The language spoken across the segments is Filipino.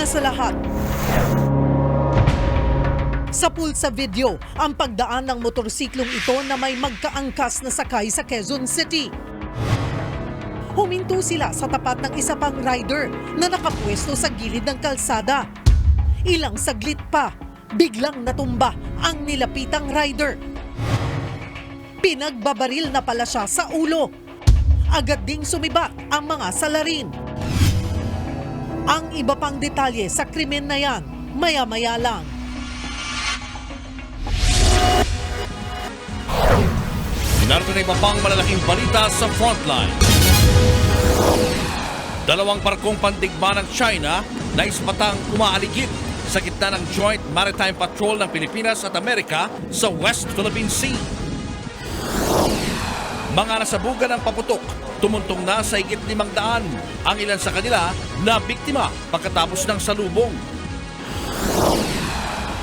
una sa lahat. Sa pulsa video, ang pagdaan ng motorsiklong ito na may magkaangkas na sakay sa Quezon City. Huminto sila sa tapat ng isa pang rider na nakapwesto sa gilid ng kalsada. Ilang saglit pa, biglang natumba ang nilapitang rider. Pinagbabaril na pala siya sa ulo. Agad ding sumibat ang mga salarin. Ang iba pang detalye sa krimen na yan, maya-maya lang. Narito na iba pang malalaking balita sa Frontline. Dalawang barkong pandigma ng China na ispatang umaaligid sa gitna ng Joint Maritime Patrol ng Pilipinas at Amerika sa West Philippine Sea. Mga nasabugan ng paputok, tumuntong na sa higit 500 ang ilan sa kanila na biktima pagkatapos ng salubong.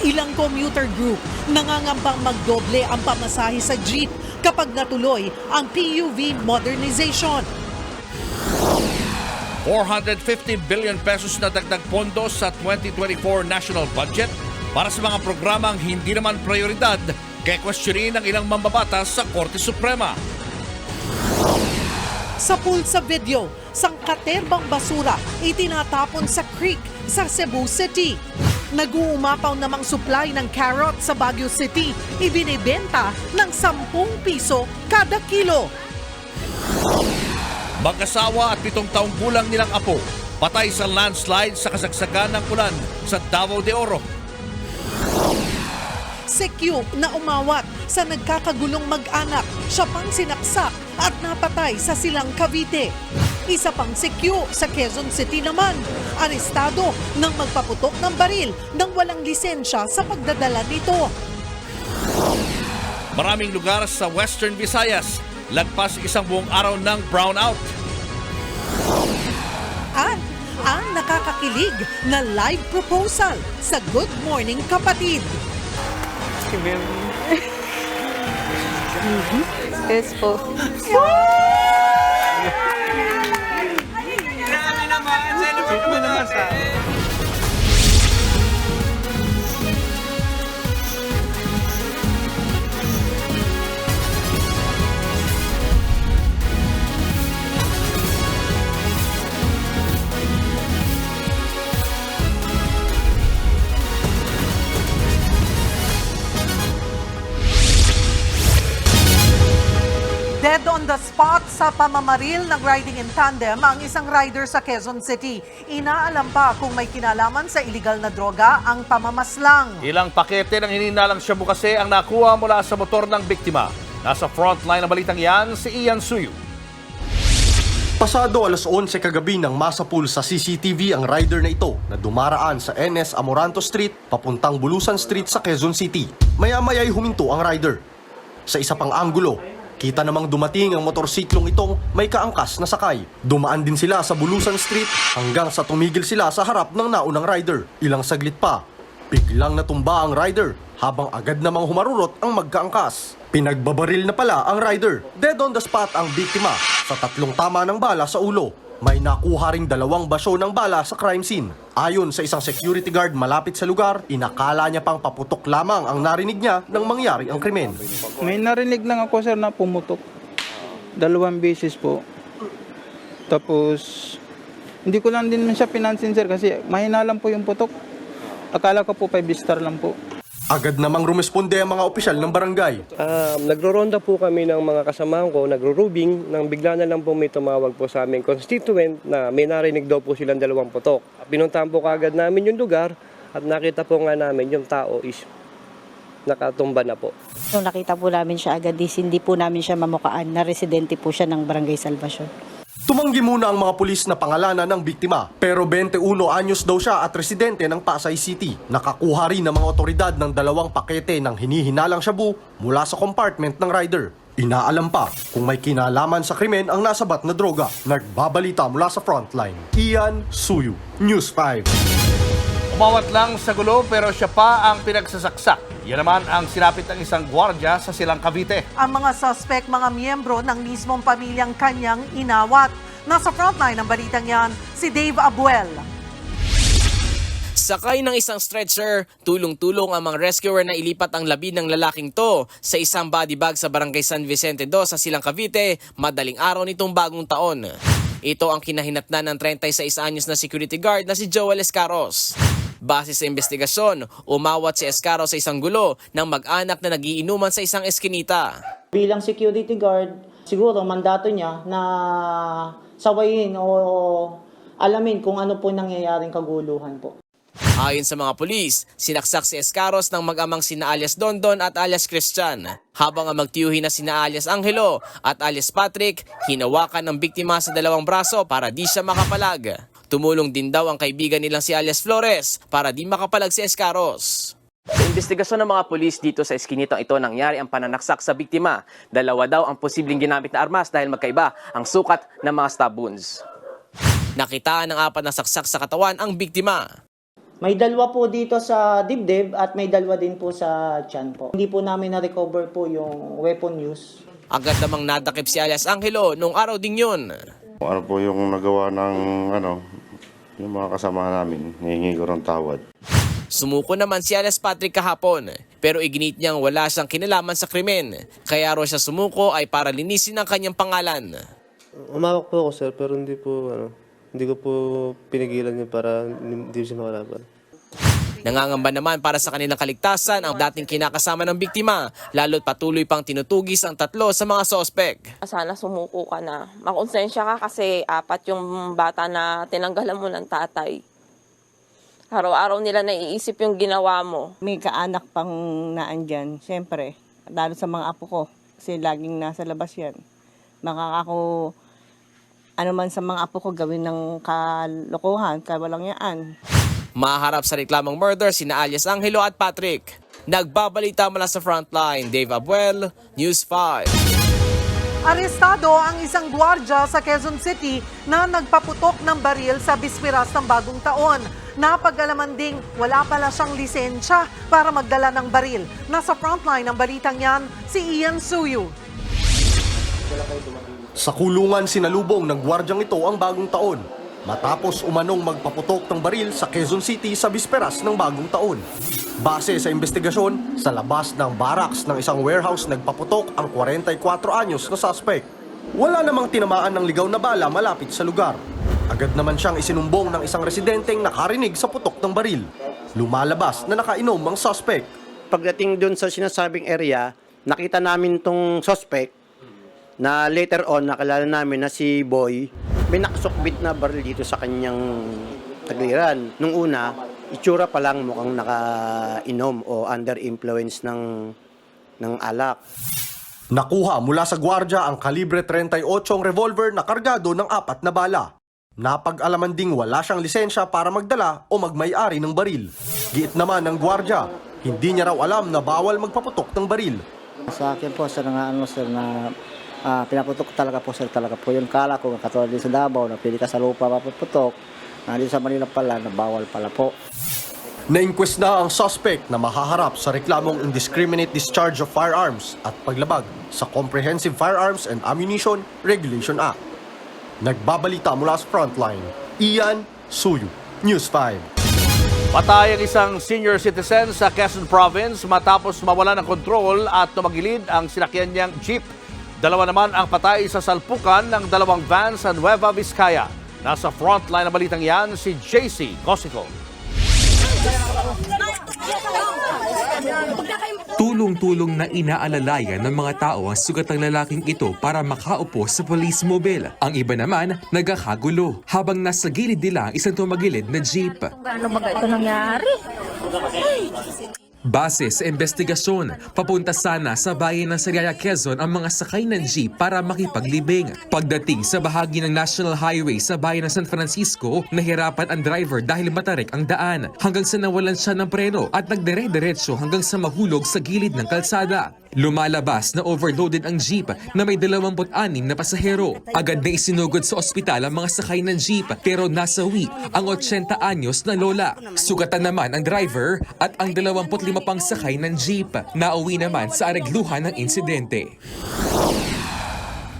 Ilang commuter group nangangambang magdoble ang pamasahe sa jeep kapag natuloy ang PUV modernization. 450 billion pesos na dagdag pondo sa 2024 national budget para sa mga programang hindi naman prioridad kaya questionin ng ilang mambabatas sa Korte Suprema. Sa pulsa video, sangkaterbang basura itinatapon sa creek sa Cebu City. Nag-uumapaw namang supply ng carrot sa Baguio City, ibinibenta ng 10 piso kada kilo. Mag-asawa at 7 taong gulang nilang apo, patay sa landslide sa kasagsagan ng ulan sa Davao de Oro. Sekyu na umawat sa nagkakagulong mag-anak, siya pang sinaksak at napatay sa Silang Cavite. Isa pang sekyu sa Quezon City naman, arestado nang magpaputok ng baril nang walang lisensya sa pagdadala nito. Maraming lugar sa Western Visayas, lagpas isang buong araw ng brownout. At ang nakakakilig na live proposal sa Good Morning Kapatid. Yes po. Dead on the spot sa pamamaril ng riding in tandem ang isang rider sa Quezon City. Inaalam pa kung may kinalaman sa iligal na droga ang pamamaslang. Ilang pakete ng hininalang shabu kasi ang nakuha mula sa motor ng biktima. Nasa frontline ng balitang yan si Ian Suyu. Pasado alas 11 kagabi nang masapul sa CCTV ang rider na ito na dumaraan sa NS Amoranto Street papuntang Bulusan Street sa Quezon City. Maya-maya'y huminto ang rider. Sa isa pang anggulo, kita namang dumating ang motorsiklong itong may kaangkas na sakay. Dumaan din sila sa Bulusan Street hanggang sa tumigil sila sa harap ng naunang rider. Ilang saglit pa, biglang natumba ang rider habang agad namang humarurot ang magkaangkas. Pinagbabaril na pala ang rider. Dead on the spot ang biktima sa 3 tama ng bala sa ulo. May nakuha ring 2 basyo ng bala sa crime scene. Ayon sa isang security guard malapit sa lugar, inakala niya pang paputok lamang ang narinig niya nang mangyari ang krimen. May narinig lang ako sir na pumutok. 2 beses po. Tapos, hindi ko lang din siya pinansin sir kasi mahina lang po yung putok. Akala ko po 5 star lang po. Agad namang rumesponde ang mga opisyal ng barangay. Nagro-ronda po kami ng mga kasamahan ko, nagro-rubing, nang bigla na lang po may tumawag po sa aming constituent na may narinig daw po silang 2 putok. Pinuntahan po kaagad namin yung lugar at nakita po nga namin yung tao is nakatumba na po. Nung nakita po namin siya agad, hindi po namin siya mamukaan na residente po siya ng Barangay Salvacion. Tumanggi muna ang mga pulis na pangalanan ng biktima, pero 21 anyos daw siya at residente ng Pasay City. Nakakuha rin ng mga otoridad ng 2 pakete ng hinihinalang shabu mula sa compartment ng rider. Inaalam pa kung may kinalaman sa krimen ang nasabat na droga. Nagbabalita mula sa frontline. Ian Suyu, News 5. Umawat lang sa gulo pero siya pa ang pinagsasaksak. Yan naman ang sinapit ng isang gwardya sa Silang Cavite. Ang mga suspect, mga miyembro ng mismong pamilyang kanyang inawat. Nasa frontline ng balitang yan, si Dave Abuel. Sakay ng isang stretcher, tulong-tulong ang mga rescuer na ilipat ang labi ng lalaking to sa isang body bag sa Barangay San Vicente 2 sa Silang Cavite, madaling araw nitong bagong taon. Ito ang kinahinatnan ng 36 anyos na security guard na si Joel Escaros. Base sa investigasyon, umawat si Escaros sa isang gulo ng mag-anak na nagiinuman sa isang eskinita. Bilang security guard, siguro mandato niya na sawayin o alamin kung ano po nangyayaring kaguluhan po. Ayon sa mga pulis, sinaksak si Escaros ng mag-amang sina alias Dondon at alias Christian. Habang ang magtiyuhin na sina alias Angelo at alias Patrick, hinawakan ng biktima sa dalawang braso para di siya makapalag. Tumulong din daw ang kaibigan nilang si alias Flores para di makapalag si Escaros. Sa investigasyon ng mga pulis dito sa eskinitang ito nangyari ang pananaksak sa biktima. Dalawa daw ang posibleng ginamit na armas dahil magkaiba ang sukat ng mga stab wounds. Nakitaan ng 4 na saksak sa katawan ang biktima. May dalawa po dito sa dibdib at may dalawa din po sa tiyan po. Hindi po namin na-recover po yung weapon use. Agad namang nadakip si alias Angelo noong araw ding yun. Ano po yung nagawa ng yung mga kasama namin, hihingi ko ng tawad. Sumuko naman si alias Patrick kahapon, pero iginit niyang wala siyang kinalaman sa krimen. Kaya raw siya sumuko ay para linisin ang kanyang pangalan. Umawak po ako, sir, pero hindi ko po pinigilan niya para hindi siya makalaban. Nangangamba naman para sa kanilang kaligtasan ang dating kinakasama ng biktima, lalo't patuloy pang tinutugis ang 3 sa mga sospek. Sana sumuko ka na. Makonsensya ka kasi 4 yung bata na tinanggalan mo ng tatay. Araw-araw nila naiisip yung ginawa mo. May kaanak pang naandyan, siyempre, lalo sa mga apo ko, kasi laging nasa labas yan. Makakako, ano man sa mga apo ko gawin ng kalokohan, kawalang yaan. Maharap sa reklamang murder sina alias Angelo at Patrick. Nagbabalita mula sa frontline, Dave Abuel, News 5. Arestado ang isang gwardiya sa Quezon City na nagpaputok ng baril sa bisperas ng bagong taon. Napag-alaman ding wala pala siyang lisensya para magdala ng baril. Nasa frontline ng balitang yan, si Ian Suyu. Sa kulungan sinalubong ng gwardyang ito ang bagong taon matapos umanong magpaputok ng baril sa Quezon City sa bisperas ng bagong taon. Base sa investigasyon, sa labas ng barracks ng isang warehouse nagpaputok ang 44 anyos na suspect. Wala namang tinamaan ng ligaw na bala malapit sa lugar. Agad naman siyang isinumbong ng isang residenteng nakarinig sa putok ng baril. Lumalabas na nakainom ang suspect. Pagdating doon sa sinasabing area, nakita namin tong suspect na later on nakilala namin na si Boy. May nakasukbit na baril dito sa kanyang tagliran. Nung una, itsura pa lang mukhang nakainom o under influence ng alak. Nakuha mula sa gwardya ang kalibre 38 revolver na kargado ng 4 na bala. Napag-alaman ding wala siyang lisensya para magdala o magmay-ari ng baril. Giit naman ng gwardya, hindi niya raw alam na bawal magpaputok ng baril. Sa akin po, sir, na pinaputok talaga po yung kala ko, katulad din sa Davao, na pili ka sa lupa mapuputok, dito sa Manila pala, na bawal pala po. Na-inquest na ang suspect na mahaharap sa reklamong indiscriminate discharge of firearms at paglabag sa Comprehensive Firearms and Ammunition Regulation Act. Nagbabalita mula sa frontline, Ian Suyu, News 5. Patay ang isang senior citizen sa Quezon Province matapos mawala ng kontrol at tumagilid ang sinakyan niyang jeep. 2 naman ang patay sa salpukan ng 2 van sa Nueva Vizcaya. Nasa frontline na balitang yan si JC Cosico. Tulong-tulong na inaalalayan ng mga tao ang sugat ng lalaking ito para makaupo sa police mobile. Ang iba naman nagkakagulo habang nasa gilid nila ang isang tumagilid na jeep. Ano ba ito nangyari? Base sa investigasyon, papunta sana sa bayan ng Sariaya, Quezon ang mga sakay ng jeep para makipaglibing. Pagdating sa bahagi ng National Highway sa bayan ng San Francisco, nahirapan ang driver dahil matarik ang daan hanggang sa nawalan siya ng preno at nagdire-diretso hanggang sa mahulog sa gilid ng kalsada. Lumalabas na overloaded ang jeep na may 26 na pasahero. Agad na isinugod sa ospital ang mga sakay ng jeep pero nasawi ang 80 anyos na lola. Sugatan naman ang driver at ang 25 pang sakay ng jeep. Nauwi naman sa aregluhan ng insidente.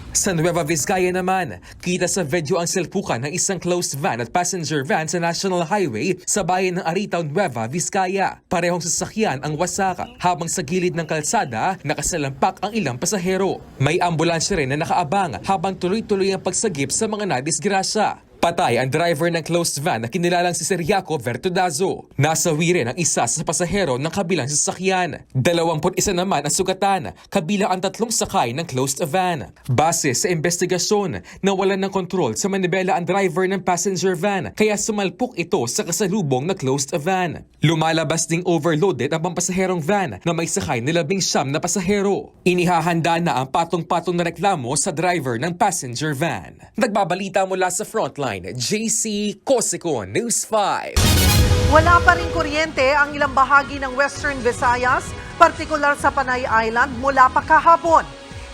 Sa Nueva Vizcaya naman, kita sa video ang salpukan ng isang closed van at passenger van sa National Highway sa bayan ng Arita, Nueva Vizcaya. Parehong sasakyan ang wasak habang sa gilid ng kalsada nakasalampak ang ilang pasahero. May ambulansya rin na nakaabang habang tuloy-tuloy ang pagsagip sa mga nadisgrasya. Patay ang driver ng closed van na kinilalang si Seriaco Vertudazo. Nasawi rin ang isa sa pasahero ng kabilang sasakyan. 21 naman ang sugatan, kabilang ang 3 sakay ng closed van. Base sa investigasyon, nawalan ng kontrol sa manibela ang driver ng passenger van kaya sumalpok ito sa kasalubong na closed van. Lumalabas ding overloaded ang pampasaherong van na may sakay na 19 na pasahero. Inihahanda na ang patong-patong na reklamo sa driver ng passenger van. Nagbabalita mula sa Frontline, JC Cosicon, News 5. Wala pa rin kuryente ang ilang bahagi ng Western Visayas, partikular sa Panay Island mula pa kahapon.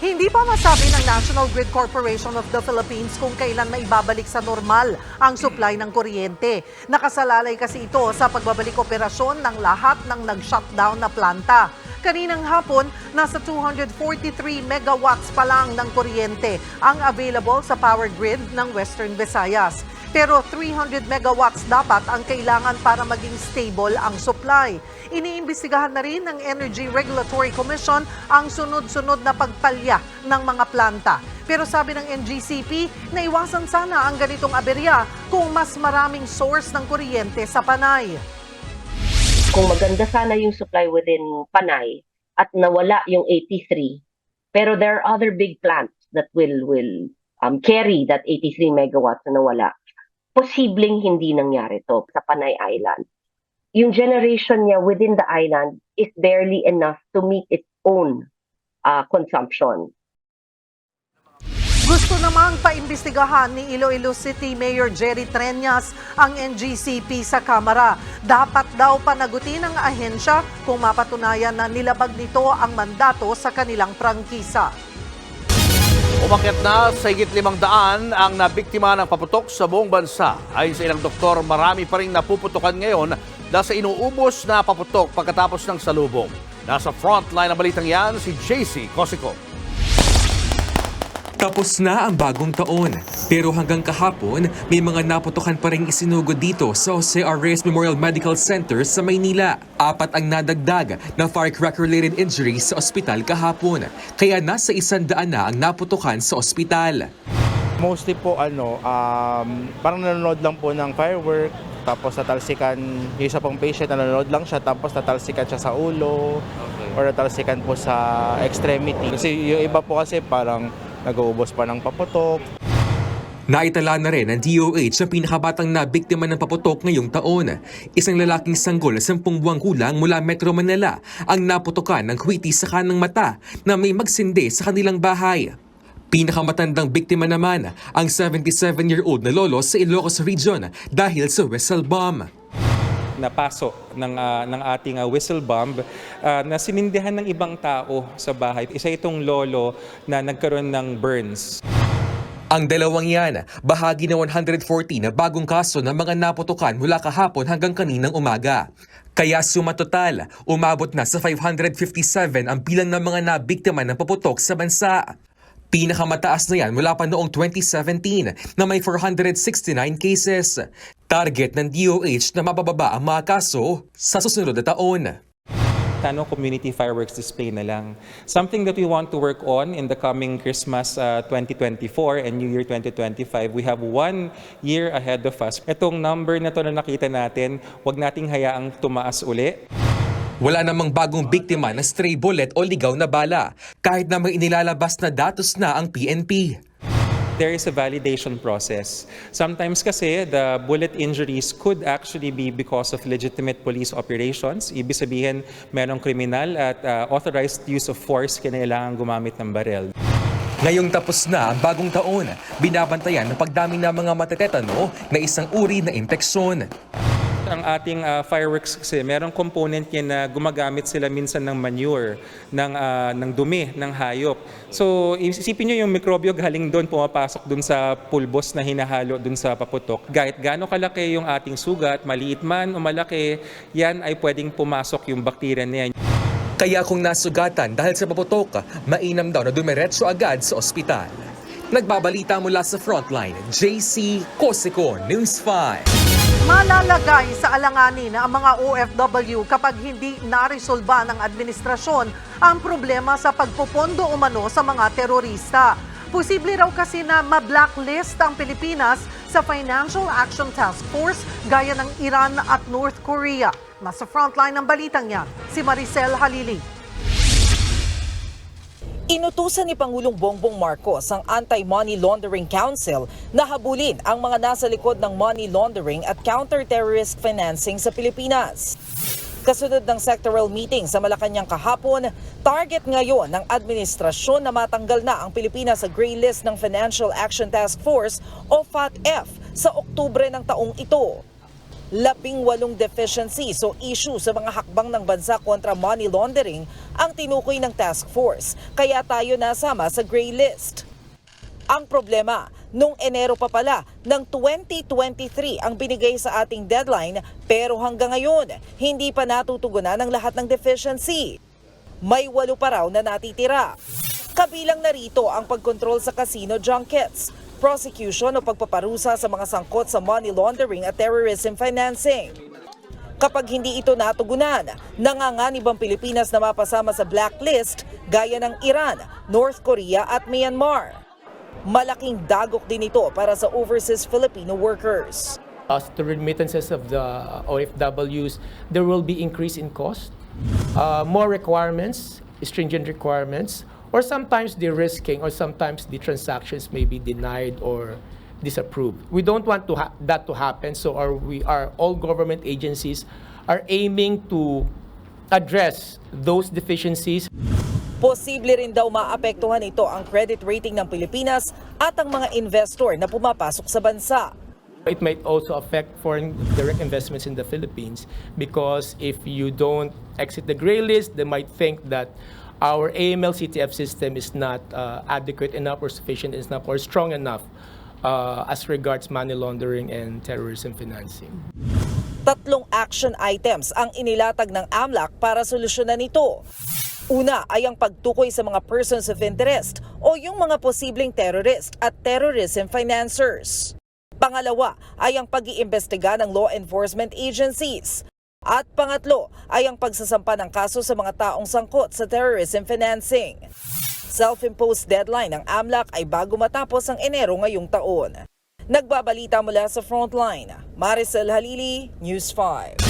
Hindi pa masabi ng National Grid Corporation of the Philippines kung kailan maibabalik sa normal ang supply ng kuryente. Nakasalalay kasi ito sa pagbabalik operasyon ng lahat ng nag-shutdown na planta. Kaninang hapon, nasa 243 megawatts pa lang ng kuryente ang available sa power grid ng Western Visayas. Pero 300 megawatts dapat ang kailangan para maging stable ang supply. Iniimbestigahan na rin ng Energy Regulatory Commission ang sunod-sunod na pagpalya ng mga planta. Pero sabi ng NGCP, naiwasan sana ang ganitong aberya kung mas maraming source ng kuryente sa Panay. Kung maganda sana yung supply within Panay at nawala yung 83, pero there are other big plants that will carry that 83 megawatts na nawala. Posibleng hindi nangyari to sa Panay Island. Yung generation niya within the island is barely enough to meet its own consumption. Gusto namang paimbestigahan ni Iloilo City Mayor Jerry Treñas ang NGCP sa Kamara. Dapat daw panagutin ng ahensya kung mapatunayan na nilabag nito ang mandato sa kanilang prangkisa. Umakyat na sa higit 500 ang nabiktima ng paputok sa buong bansa. Ayon sa ilang doktor, marami pa rin napuputukan ngayon dahil sa inuubos na paputok pagkatapos ng salubong. Nasa frontline ng balitang yan si JC Cosico. Tapos na ang bagong taon. Pero hanggang kahapon, may mga naputukan pa ring isinugod dito sa Jose R. Reyes Memorial Medical Center sa Maynila. 4 ang nadagdag na firecracker-related injuries sa ospital kahapon. Kaya nasa 100 na ang naputukan sa ospital. Mostly po parang nanonood lang po ng firework, tapos natalsikan, yung isa pong patient nanonood lang siya, tapos natalsikan siya sa ulo, or natalsikan po sa extremity. Kasi yung iba po kasi parang nag-uubos pa ng paputok. Naitala na rin ng DOH ang pinakabatang na biktima ng paputok ngayong taon. Isang lalaking sanggol na 10 buwang gulang mula Metro Manila ang naputokan ng kwiti sa kanang mata na may magsindi sa kanilang bahay. Pinakamatandang biktima naman ang 77-year-old na lolo sa Ilocos Region dahil sa whistle bomb. Napasok ng ating whistle bomb na sinindihan ng ibang tao sa bahay. Isa itong lolo na nagkaroon ng burns. Ang dalawang yan, bahagi ng 140 na bagong kaso ng mga naputukan mula kahapon hanggang kaninang umaga. Kaya sumatotal, umabot na sa 557 ang bilang ng mga nabiktima ng paputok sa bansa. Pinakamataas na yan mula pa noong 2017 na may 469 cases. Target ng DOH na mabababa ang mga kaso sa susunod na taon. Community fireworks display na lang. Something that we want to work on in the coming Christmas 2024 and New Year 2025. We have 1 year ahead of us. Itong number na to na nakita natin, wag nating hayaang tumaas uli. Wala namang bagong biktima ng stray bullet o ligaw na bala, kahit na may inilalabas na datos na ang PNP. There is a validation process. Sometimes kasi the bullet injuries could actually be because of legitimate police operations. Ibig sabihin, merong kriminal at authorized use of force kinailangan gumamit ng barel. Ngayong tapos na ang bagong taon, binabantayan ng pagdami ng mga matetetano na isang uri na impeksyon. Ang ating fireworks kasi merong component niya na gumagamit sila minsan ng manure, ng dumi, ng hayop. So isipin nyo yung mikrobyo galing doon, pumapasok doon sa pulbos na hinahalo doon sa paputok. Kahit gaano kalaki yung ating sugat, maliit man o malaki, yan ay pwedeng pumasok yung bakterya na yan. Kaya kung nasugatan dahil sa paputok, mainam daw na dumiretso agad sa ospital. Nagbabalita mula sa Frontline, JC Cosico, News 5. Malalagay sa alanganin ang mga OFW kapag hindi naresolba ng administrasyon ang problema sa pagpopondo umano sa mga terorista. Posible raw kasi na ma-blacklist ang Pilipinas sa Financial Action Task Force gaya ng Iran at North Korea. Nasa frontline ng balitang yan, si Maricel Halili. Inutusan ni Pangulong Bongbong Marcos ang Anti-Money Laundering Council na habulin ang mga nasa likod ng money laundering at counter-terrorist financing sa Pilipinas. Kasunod ng sectoral meeting sa Malacanang kahapon, target ngayon ng administrasyon na matanggal na ang Pilipinas sa gray list ng Financial Action Task Force o FATF sa Oktubre ng taong ito. 18 deficiencies o issue sa mga hakbang ng bansa kontra money laundering ang tinukoy ng task force, kaya tayo nasama sa gray list. Ang problema, nung Enero pa pala ng 2023 ang binigay sa ating deadline, pero hanggang ngayon, hindi pa natutugunan ang lahat ng deficiency. May 8 pa raw na natitira. Kabilang na rito ang pagkontrol sa casino junkets, prosecution o pagpaparusa sa mga sangkot sa money laundering at terrorism financing. Kapag hindi ito natugunan, nanganganib ang Pilipinas na mapasama sa blacklist gaya ng Iran, North Korea at Myanmar. Malaking dagok din ito para sa overseas Filipino workers. As the remittances of the OFWs, there will be increase in cost, more requirements, stringent requirements, or sometimes the risking, or sometimes the transactions may be denied or disapproved. We don't want that to happen, so all government agencies are aiming to address those deficiencies. Posible rin daw maapektuhan ito ang credit rating ng Pilipinas at ang mga investor na pumapasok sa bansa. It might also affect foreign direct investments in the Philippines because if you don't exit the gray list, they might think that our AML-CTF system is not adequate enough or sufficient enough or strong enough as regards money laundering and terrorism financing. 3 action items ang inilatag ng AMLAC para solusyonan ito. Una ay ang pagtukoy sa mga persons of interest o yung mga posibleng terrorist at terrorism financiers. Pangalawa ay ang pag-iimbestiga ng law enforcement agencies. At pangatlo ay ang pagsasampa ng kaso sa mga taong sangkot sa terrorism financing. Self-imposed deadline ng AMLAC ay bago matapos ang Enero ngayong taon. Nagbabalita mula sa Frontline, Maricel Halili, News 5.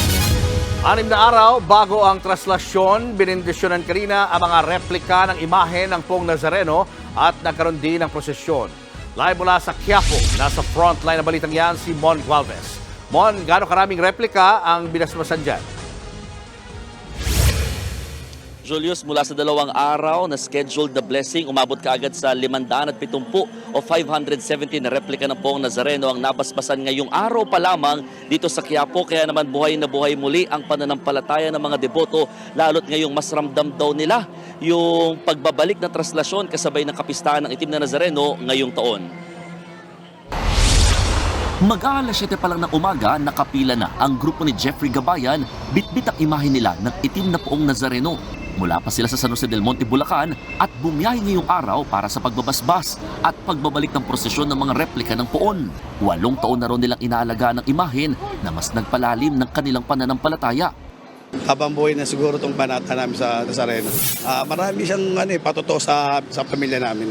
6 na araw bago ang traslasyon, binindisyonan kanina ang mga replika ng imahe ng Poong Nazareno at nagkaroon din ng prosesyon. Live mula sa Quiapo, nasa Frontline na balitang yan si Mon Gualvez. Mon, gaano karaming replika ang binasbasan dyan? Julius, mula sa 2 araw na scheduled na blessing, umabot kaagad sa 570 o 570 na replika ng Poong Nazareno ang nabasbasan ngayong araw pa lamang dito sa Quiapo. Kaya naman buhay na buhay muli ang pananampalataya ng mga deboto, lalo't ngayong mas ramdam daw nila yung pagbabalik na traslasyon kasabay ng kapistahan ng Itim na Nazareno ngayong taon. Mag-aalas 7 pa lang ng umaga, nakapila na ang grupo ni Jeffrey Gabayan, bitbit ang imahe nila ng Itim na Poong Nazareno. Mula pa sila sa San Jose del Monte, Bulacan at bumiyahe ngayong araw para sa pagbabasbas at pagbabalik ng prosesyon ng mga replika ng poon. 8 taon na rin nilang inaalagaan ng imahen na mas nagpalalim ng kanilang pananampalataya. Habang buhay na siguro itong banata namin sa Nazareno. Marami siyang patuto sa pamilya namin.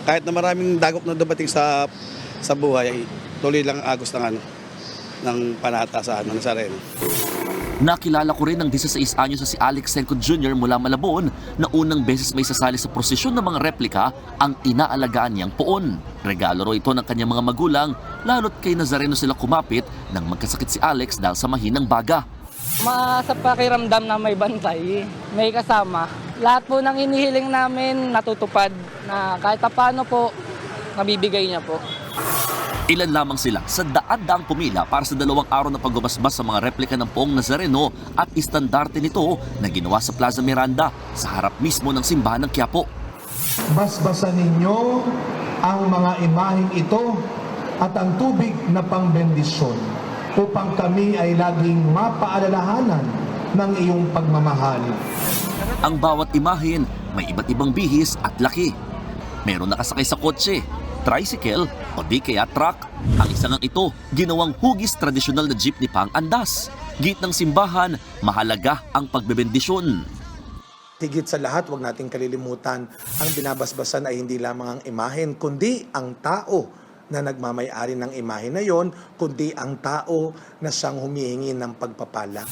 Kahit na maraming dagok na dumating sa buhay, tuloy lang ang agos ng panata sa Nazareno. Nakilala ko rin ng 16 anyos na si Alex Senco Jr. mula Malabon na unang beses may sasali sa prosesyon ng mga replika ang inaalagaan niyang poon. Regalo ro ito ng kanyang mga magulang, lalo't kay Nazareno sila kumapit nang magkasakit si Alex dahil sa mahinang baga. Sa pakiramdam na may bantay, may kasama. Lahat po ng inihiling namin natutupad na kahit paano po, nabibigay niya po. Ilan lamang sila sa daan-daang pumila para sa 2 araw na pagbabasbas sa mga replika ng Poong Nazareno at istandarte nito na ginawa sa Plaza Miranda sa harap mismo ng simbahan ng Quiapo. Basbasan ninyo ang mga imaheng ito at ang tubig na pangbendisyon upang kami ay laging mapaalalahanan ng iyong pagmamahal. Ang bawat imahen may iba't ibang bihis at laki. Meron nakasakay sa kotse, tricycle o di kaya truck. Ang isa ngang ito, ginawang hugis tradisyonal na jeepney pang andas. Gitnang simbahan, mahalaga ang pagbebendisyon. Higit sa lahat, huwag nating kalilimutan, ang binabasbasan ay hindi lamang ang imahen, kundi ang tao na nagmamay-ari ng imahen na yon, kundi ang tao na siyang humihingi ng pagpapala.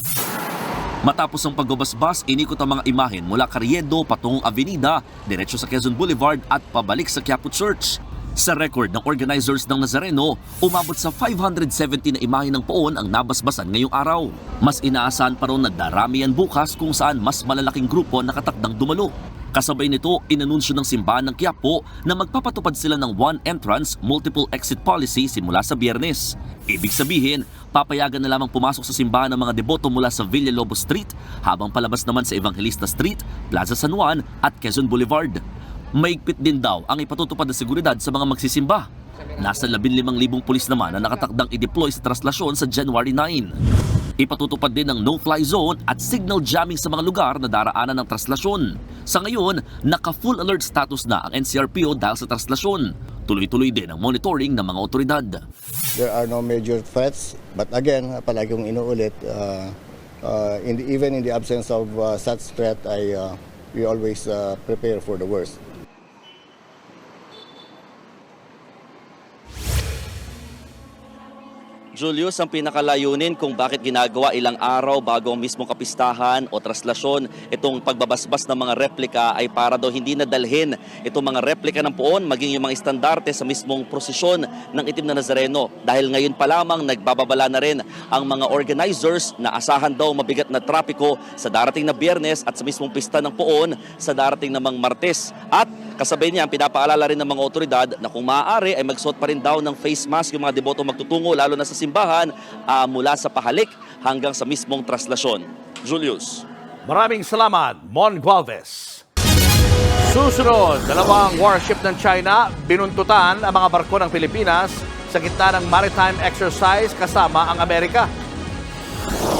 Matapos ang pagbabasbas, inikot ang mga imahen mula Carriedo patungong Avenida, diretso sa Quezon Boulevard at pabalik sa Quiapo Church. Sa record ng organizers ng Nazareno, umabot sa 570 na imahe ng poon ang nabasbasan ngayong araw. Mas inaasahan pa rin na darami yan bukas kung saan mas malalaking grupo nakatakdang dumalo. Kasabay nito, inanunsyo ng simbahan ng Quiapo na magpapatupad sila ng one entrance, multiple exit policy simula sa Biyernes. Ibig sabihin, papayagan na lamang pumasok sa simbahan ng mga deboto mula sa Villalobos Street, habang palabas naman sa Evangelista Street, Plaza San Juan at Quezon Boulevard. Maigpit din daw ang ipatutupad na seguridad sa mga magsisimba. Nasa 15,000 pulis naman na nakatakdang i-deploy sa traslasyon sa January 9. Ipatutupad din ang no-fly zone at signal jamming sa mga lugar na daraanan ng traslasyon. Sa ngayon, naka-full alert status na ang NCRPO dahil sa traslasyon. Tuloy-tuloy din ang monitoring ng mga otoridad. There are no major threats, but again, palagi kong inuulit, even in the absence of such threat, we always prepare for the worst. Julius, ang pinakalayunin kung bakit ginagawa ilang araw bago ang mismong kapistahan o traslasyon itong pagbabasbas ng mga replika ay para daw hindi nadalhin itong mga replika ng poon maging yung mga estandarte sa mismong prosesyon ng Itim na Nazareno. Dahil ngayon pa lamang nagbababala na rin ang mga organizers na asahan daw mabigat na trapiko sa darating na Biyernes at sa mismong pista ng poon sa darating namang Martes. At kasabay niya, pinapaalala rin ng mga otoridad na kung maaari ay magsuot pa rin daw ng face mask yung mga deboto magtutungo lalo na sa simbahan mula sa pahalik hanggang sa mismong traslasyon. Julius. Maraming salamat, Mon Gualvez. Susunod, dalawang warship ng China binuntutan ang mga barko ng Pilipinas sa gitna ng maritime exercise kasama ang Amerika.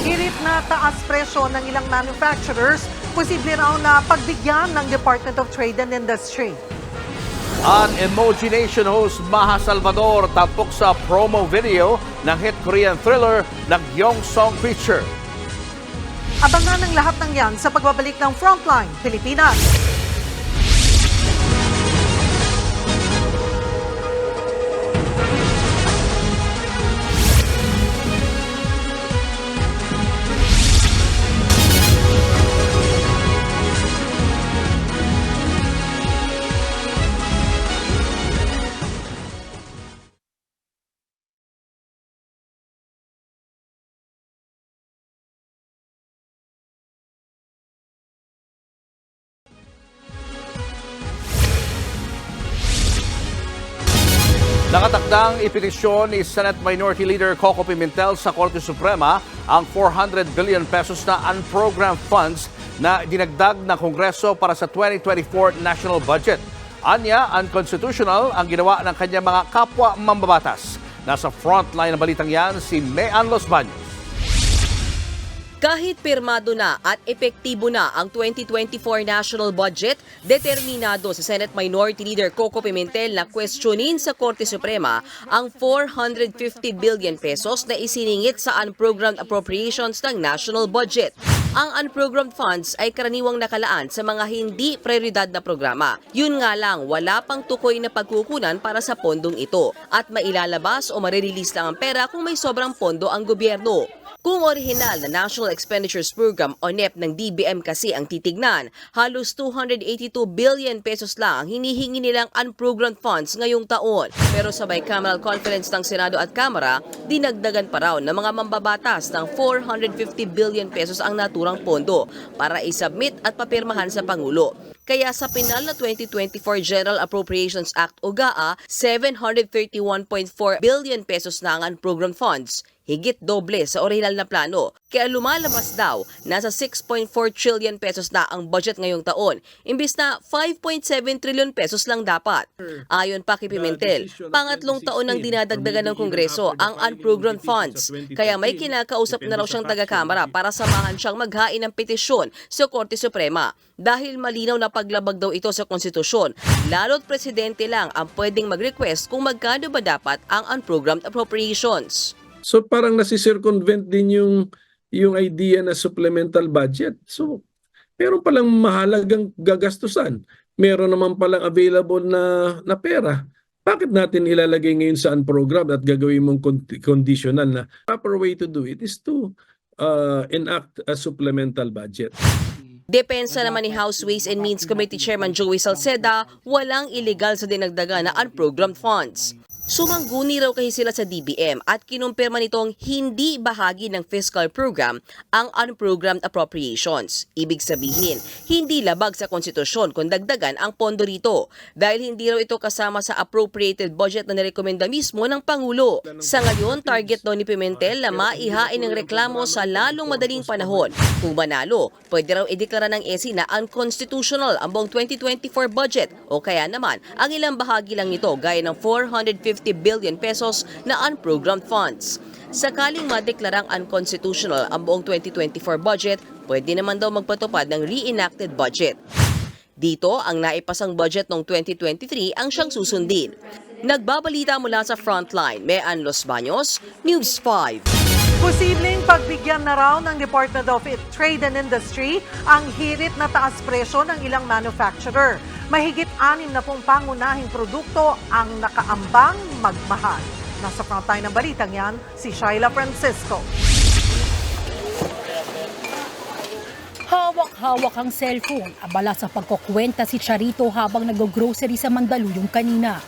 Hirit na taas presyo ng ilang manufacturers, posible raw na pagbigyan ng Department of Trade and Industry. At Emoji Nation host Maha Salvador tampok sa promo video ng hit Korean thriller na Gyeongsong Creature. Abangan ang lahat ng yan sa pagbabalik ng Frontline Pilipinas. Nakatakdang ipetisyon ni Senate Minority Leader Coco Pimentel sa Korte Suprema ang 400 billion pesos na unprogrammed funds na dinagdag ng Kongreso para sa 2024 national budget. Anya, unconstitutional ang ginawa ng kanyang mga kapwa mambabatas. Nasa frontline ng balitang yan si Mean Los Baños. Kahit pirmado na at epektibo na ang 2024 national budget, determinado si Senate Minority Leader Coco Pimentel na questionin sa Korte Suprema ang 450 billion pesos na isiningit sa unprogrammed appropriations ng national budget. Ang unprogrammed funds ay karaniwang nakalaan sa mga hindi prioridad na programa. Yun nga lang, wala pang tukoy na pagkukunan para sa pondong ito at mailalabas o marirelease lang ang pera kung may sobrang pondo ang gobyerno. Kung orihinal na National Expenditures Program o NEP ng DBM kasi ang titignan, halos 282 billion pesos lang ang hinihingi nilang unprogrammed funds ngayong taon. Pero sa bicameral conference ng Senado at Kamara, dinagdagan pa raw ng mga mambabatas ng 450 billion pesos ang naturang pondo para isubmit at papirmahan sa Pangulo. Kaya sa pinal na 2024 General Appropriations Act o GAA, 731.4 billion pesos na ang unprogrammed funds. higit doble sa orihinal na plano. Kaya lumalabas daw, nasa 6.4 trillion pesos na ang budget ngayong taon, imbis na 5.7 trillion pesos lang dapat. Ayon pa kay Pimentel, pangatlong taon nang dinadagdagan ng Kongreso ang unprogrammed funds, kaya may kinakausap na raw siyang taga-kamara para samahan siyang maghain ng petisyon sa Korte Suprema. Dahil malinaw na paglabag daw ito sa konstitusyon, lalo't presidente lang ang pwedeng mag-request kung magkano ba dapat ang unprogrammed appropriations. So parang nasi-circumvent din yung idea na supplemental budget. So meron palang mahalagang gagastusan. Meron naman palang available na pera. Bakit natin ilalagay ngayon sa unprogrammed at gagawin mong conditional na? Proper way to do it is to enact a supplemental budget. Depensa naman ni House Ways and Means Committee Chairman Joey Salceda, walang illegal sa dinagdagan na unprogrammed funds. Sumangguni raw kasi sila sa DBM at kinumpirma nitong hindi bahagi ng fiscal program ang unprogrammed appropriations. Ibig sabihin, hindi labag sa konstitusyon kung dagdagan ang pondo rito dahil hindi raw ito kasama sa appropriated budget na nirekomenda mismo ng Pangulo. Sa ngayon, target daw ni Pimentel na maihain ng reklamo sa lalong madaling panahon. Kung manalo, pwede raw ideklara ng EC na unconstitutional ang buong 2024 budget o kaya naman ang ilang bahagi lang nito gaya ng 450 billion pesos na unprogrammed funds. Sakaling madeklarang unconstitutional ang buong 2024 budget, pwede naman daw magpatupad ng reenacted budget. Dito, ang naipasang budget noong 2023 ang siyang susundin. Nagbabalita mula sa Frontline, Mean Los Baños, News 5. Posibleng pagbigyan na raw ng Department of Trade and Industry ang hirit na taas presyo ng ilang manufacturer. Mahigit 60 pangunahing produkto ang nakaambang magmahal. Nasa frontline ng balitang yan, si Shaila Francisco. Hawak-hawak ang cellphone. Abala sa pagkukwenta si Charito habang nag-grocery sa Mandaluyong kanina.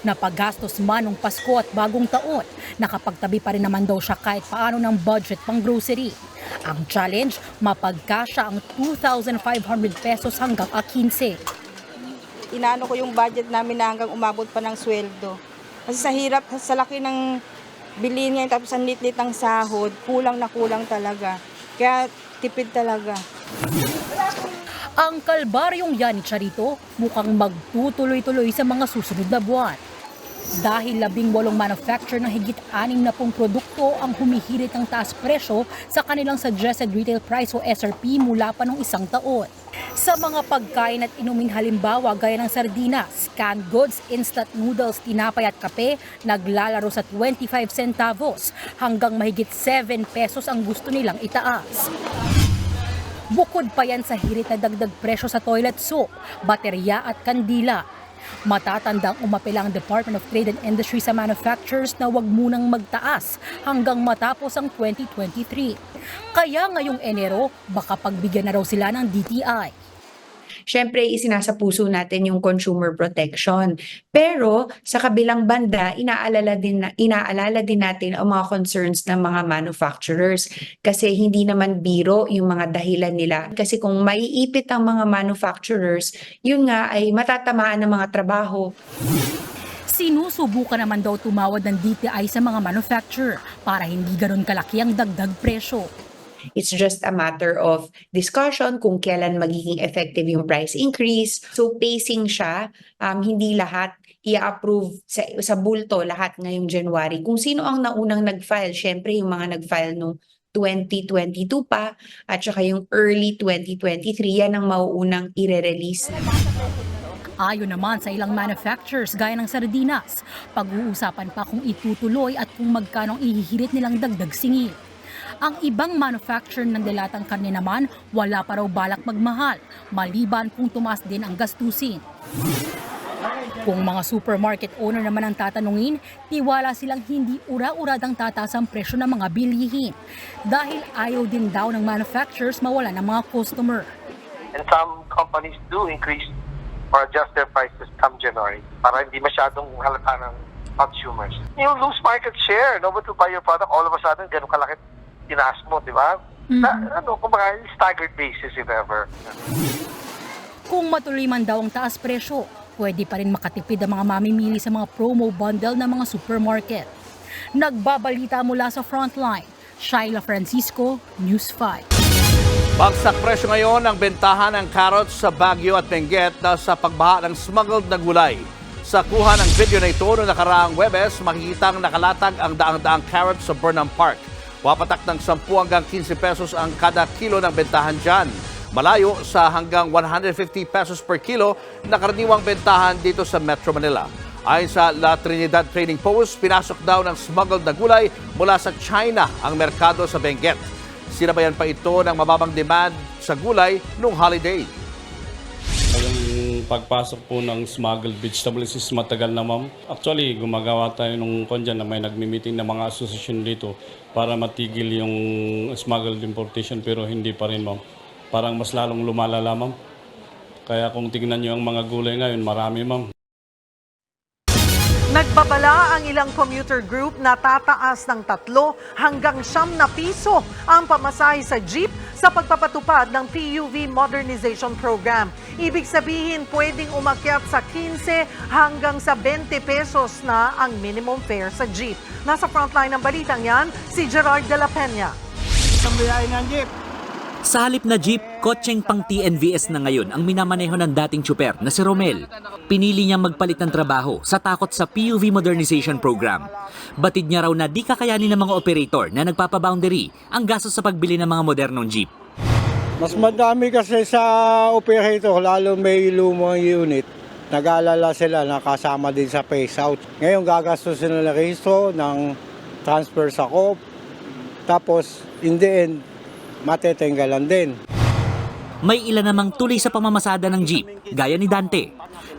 Napagastos man ng Pasko at Bagong Taon, nakapagtabi pa rin naman daw siya kahit paano ng budget pang grocery. Ang challenge, mapagkasya ang 2,500 pesos hanggang 15. Inaano ko yung budget namin na hanggang umabot pa ng sweldo. Kasi sa hirap, sa laki ng bilhin ngayon, tapos ang lit-lit ang sahod, kulang na kulang talaga. Kaya tipid talaga. Ang kalbaryong yan ni Charito mukhang magtutuloy-tuloy sa mga susunod na buwan. Dahil 18 manufacturer ng higit 60 produkto ang humihirit ng taas presyo sa kanilang suggested retail price o SRP mula pa ng isang taon. Sa mga pagkain at inumin halimbawa gaya ng sardinas, canned goods, instant noodles, tinapay at kape, naglalaro sa 25 centavos hanggang mahigit 7 pesos ang gusto nilang itaas. Bukod pa yan sa hirit na dagdag presyo sa toilet soap, baterya at kandila. Matatandang umapela ang Department of Trade and Industry sa manufacturers na wag munang magtaas hanggang matapos ang 2023. Kaya ngayong Enero, baka pagbigyan na raw sila ng DTI. Siyempre, isinasapuso natin yung consumer protection. Pero sa kabilang banda, inaalala din natin ang mga concerns ng mga manufacturers kasi hindi naman biro yung mga dahilan nila. Kasi kung maiipit ang mga manufacturers, yun nga ay matatamaan ng mga trabaho. Sinusubukan naman daw tumawad ng DTI sa mga manufacturer para hindi ganoon kalaki ang dagdag presyo. It's just a matter of discussion kung kailan magiging effective yung price increase. So pacing siya, hindi lahat i-approve sa bulto lahat ngayong January. Kung sino ang naunang nag-file, syempre yung mga nag-file noong 2022 pa at saka yung early 2023, yan ang mauunang i-release. Ayon naman sa ilang manufacturers gaya ng sardinas, pag-uusapan pa kung itutuloy at kung magkano ang ihihirit nilang dagdag singil. Ang ibang manufacturer ng dilatang karne naman, wala pa raw balak magmahal, maliban kung tumaas din ang gastusin. Kung mga supermarket owner naman ang tatanungin, tiwala silang hindi ura-uradang tataas ang presyo ng mga bilihin. Dahil ayaw din daw ng manufacturers mawala ng mga customer. And some companies do increase or adjust their prices come January para hindi masyadong halata ng consumers. You'll lose market share. Nobody will buy your product all of a sudden, ganun kalaki tinaas mo, di ba? Kumbaga, staggered basis if ever. Kung matuloy man daw ang taas presyo, pwede pa rin makatipid ang mga mamimili sa mga promo bundle ng mga supermarket. Nagbabalita mula sa Frontline, Shaila Francisco, News 5. Bagsak presyo ngayon ang bentahan ng carrots sa Baguio at Benguet sa pagbaha ng smuggled na gulay. Sa kuha ng video na ito noong nakaraang Webes, makikitang nakalatag ang daang-daang carrots sa Burnham Park. Wapatak ng 10 hanggang 15 pesos ang kada kilo ng bentahan dyan. Malayo sa hanggang 150 pesos per kilo na karaniwang bentahan dito sa Metro Manila. Ayon sa La Trinidad Trading Post, pinasok daw ng smuggled na gulay mula sa China ang merkado sa Benguet. Sinabayan pa ito ng mababang demand sa gulay noong holiday. Yung pagpasok po ng smuggled vegetables is matagal na, ma'am. Actually, gumagawa tayo nung kondyan na may nagmi-meeting ng mga asosasyon dito para matigil yung smuggled importation pero hindi pa rin, ma'am. Parang mas lalong lumalala, ma'am. Kaya kung tignan nyo ang mga gulay ngayon, marami, ma'am. Nagbabala ang ilang commuter group na tataas ng 3 hanggang 9 na piso ang pamasahe sa jeep sa pagpapatupad ng PUV Modernization Program. Ibig sabihin, pwedeng umakyat sa 15 hanggang sa 20 pesos na ang minimum fare sa jeep. Nasa frontline ng balitang yan, si Gerard de la Peña. Ang biyahe ng jeep. Sa halip na jeep, kotseng pang TNVS na ngayon ang minamaneho ng dating tsuper na si Romel. Pinili niyang magpalit ng trabaho sa takot sa PUV Modernization Program. Batid niya raw na di kakayanin ng mga operator na nagpapaboundary ang gastos sa pagbili ng mga modernong jeep. Mas madami kasi sa operator, lalo may lumang unit. Nag-aalala sila na kasama din sa phase out. Ngayon gagastos sila ng rehistro, ng transfer sa COP. Tapos, in the end, matetenggalan din. May ilan namang tuloy sa pamamasada ng jeep, gaya ni Dante.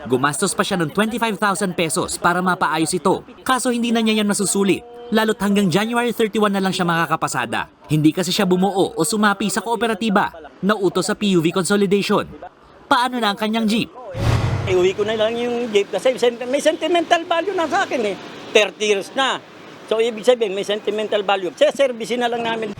Gumastos pa siya ng 25,000 pesos para mapaayos ito. Kaso hindi na niya yan masusulit, lalo't hanggang January 31 na lang siya makakapasada. Hindi kasi siya bumuo o sumapi sa kooperatiba na utos sa PUV Consolidation. Paano na ang kanyang jeep? Iuwi ko na lang yung jeep kasi may sentimental value na sa akin eh. 30 years na. So ibig sabihin may sentimental value. Service na lang namin.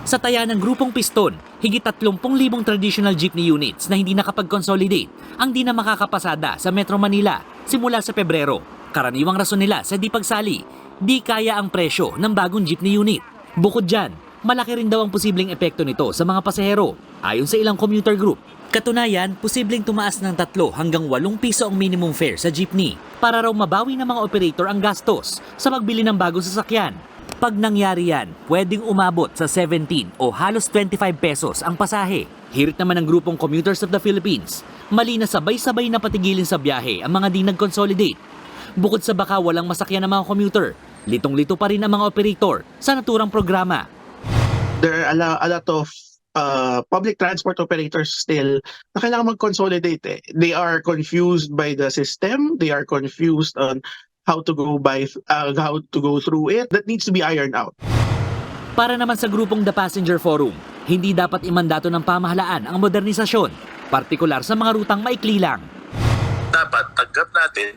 Sa taya ng grupong Piston, higit 30,000 traditional jeepney units na hindi nakapag-consolidate ang di na makakapasada sa Metro Manila simula sa Pebrero. Karaniwang rason nila sa di pagsali, di kaya ang presyo ng bagong jeepney unit. Bukod dyan, malaki rin daw ang posibleng epekto nito sa mga pasahero, ayon sa ilang commuter group. Katunayan, posibleng tumaas ng 3 hanggang 8 piso ang minimum fare sa jeepney para raw mabawi ng mga operator ang gastos sa pagbili ng bagong sasakyan. Pag nangyari yan, pwedeng umabot sa 17 o halos 25 pesos ang pasahe. Hirit naman ng grupong Commuters of the Philippines, mali na sabay-sabay na patigilin sa biyahe ang mga di nag-consolidate. Bukod sa baka walang masakyan ng mga commuter, litong-lito pa rin ang mga operator sa naturang programa. There are a lot of public transport operators still na kailangan mag-consolidate. They are confused by the system, they are confused on how to go through it. That needs to be ironed out. Para naman sa grupong The Passenger Forum, hindi dapat imandato ng pamahalaan ang modernisasyon, partikular sa mga rutang maikli lang. Dapat tanggap natin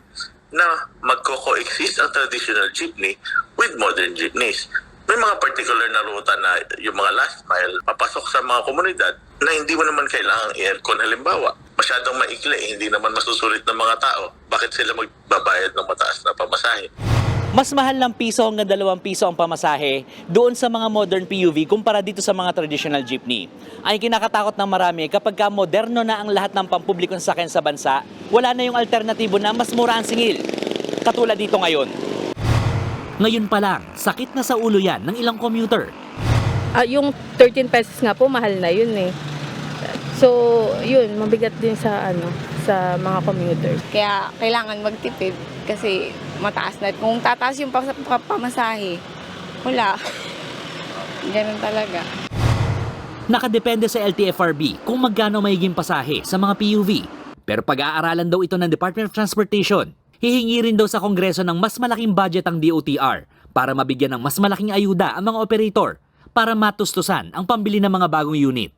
na magko-coexist ang traditional jeepney with modern jeepneys. May mga particular na ruta na yung mga last mile papasok sa mga komunidad na hindi mo naman kailangang aircon halimbawa. Masyadong maikli, hindi naman masusulit ng mga tao. Bakit sila magbabayad ng mataas na pamasahe? Mas mahal ng piso hanggang 2 piso ang pamasahe doon sa mga modern PUV kumpara dito sa mga traditional jeepney. Ang kinakatakot ng marami kapag moderno na ang lahat ng pampublikong sasakyan sa bansa, wala na yung alternatibo na mas mura ang singil. Katulad dito ngayon. Ngayon pa lang, sakit na sa ulo yan ng ilang commuter. Yung 13 pesos nga po, mahal na yun eh. So, yun, mabigat din sa sa mga commuters. Kaya kailangan magtipid kasi mataas na. Kung tataas yung pamasahe, wala. Ganun talaga. Nakadepende sa LTFRB kung magkano magiging pasahe sa mga PUV. Pero pag-aaralan daw ito ng Department of Transportation. Hihingi rin daw sa Kongreso ng mas malaking budget ang DOTR para mabigyan ng mas malaking ayuda ang mga operator para matustusan ang pambili ng mga bagong unit.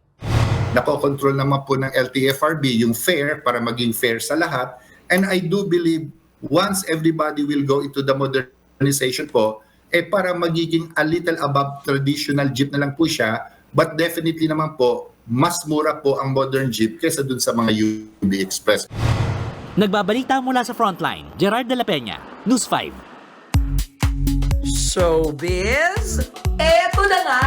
Nakokontrol naman po ng LTFRB yung fare para maging fair sa lahat. And I do believe once everybody will go into the modernization po, para magiging a little above traditional jeep na lang po siya. But definitely naman po, mas mura po ang modern jeep kaysa dun sa mga UB Express. Nagbabalita mula sa Frontline, Gerard de la Peña, News 5. Showbiz, eto na nga!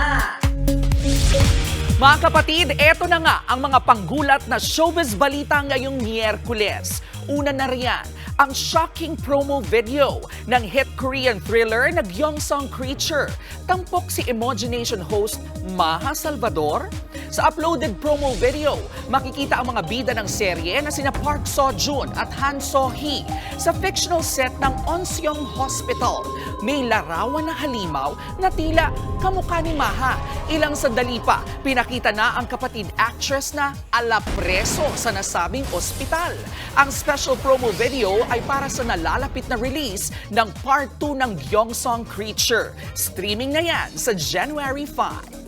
Mga kapatid, eto na nga ang mga panggulat na showbiz balita ngayong Miyerkules. Una na riyan, ang shocking promo video ng hit Korean thriller na Gyeongsong Creature. Tampok si Imagination host Maha Salvador. Sa uploaded promo video, makikita ang mga bida ng serye na sina Park Seo-joon at Han So-hee sa fictional set ng Onseong Hospital. May larawan na halimaw na tila kamukha ni Maha. Ilang sandali pa, pinakita na ang kapatid actress na alapreso sa nasabing ospital. Ang special promo video ay para sa nalalapit na release ng Part 2 ng Gyeongsong Creature. Streaming na yan sa January 5.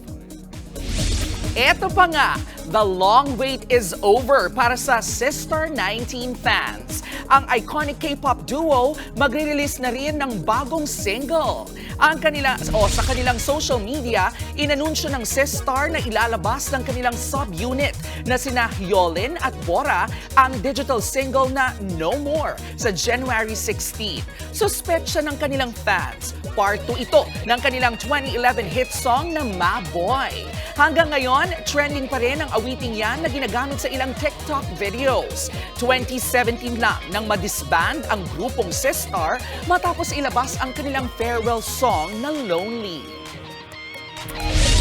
Eto pa nga, the long wait is over para sa Sister 19 fans. Ang iconic K-pop duo magre-release na rin ng bagong single. Sa kanilang social media, inanunsyo ng Sistar na ilalabas ng kanilang subunit na sina Hyolyn at Bora ang digital single na No More sa January 16. Suspetsya ng kanilang fans. Part 2 ito ng kanilang 2011 hit song na Ma Boy. Hanggang ngayon, trending pa rin ang awiting yan na ginagamit sa ilang TikTok videos. 2017 lang nang madisband ang grupong Sistar matapos ilabas ang kanilang farewell song na Lonely.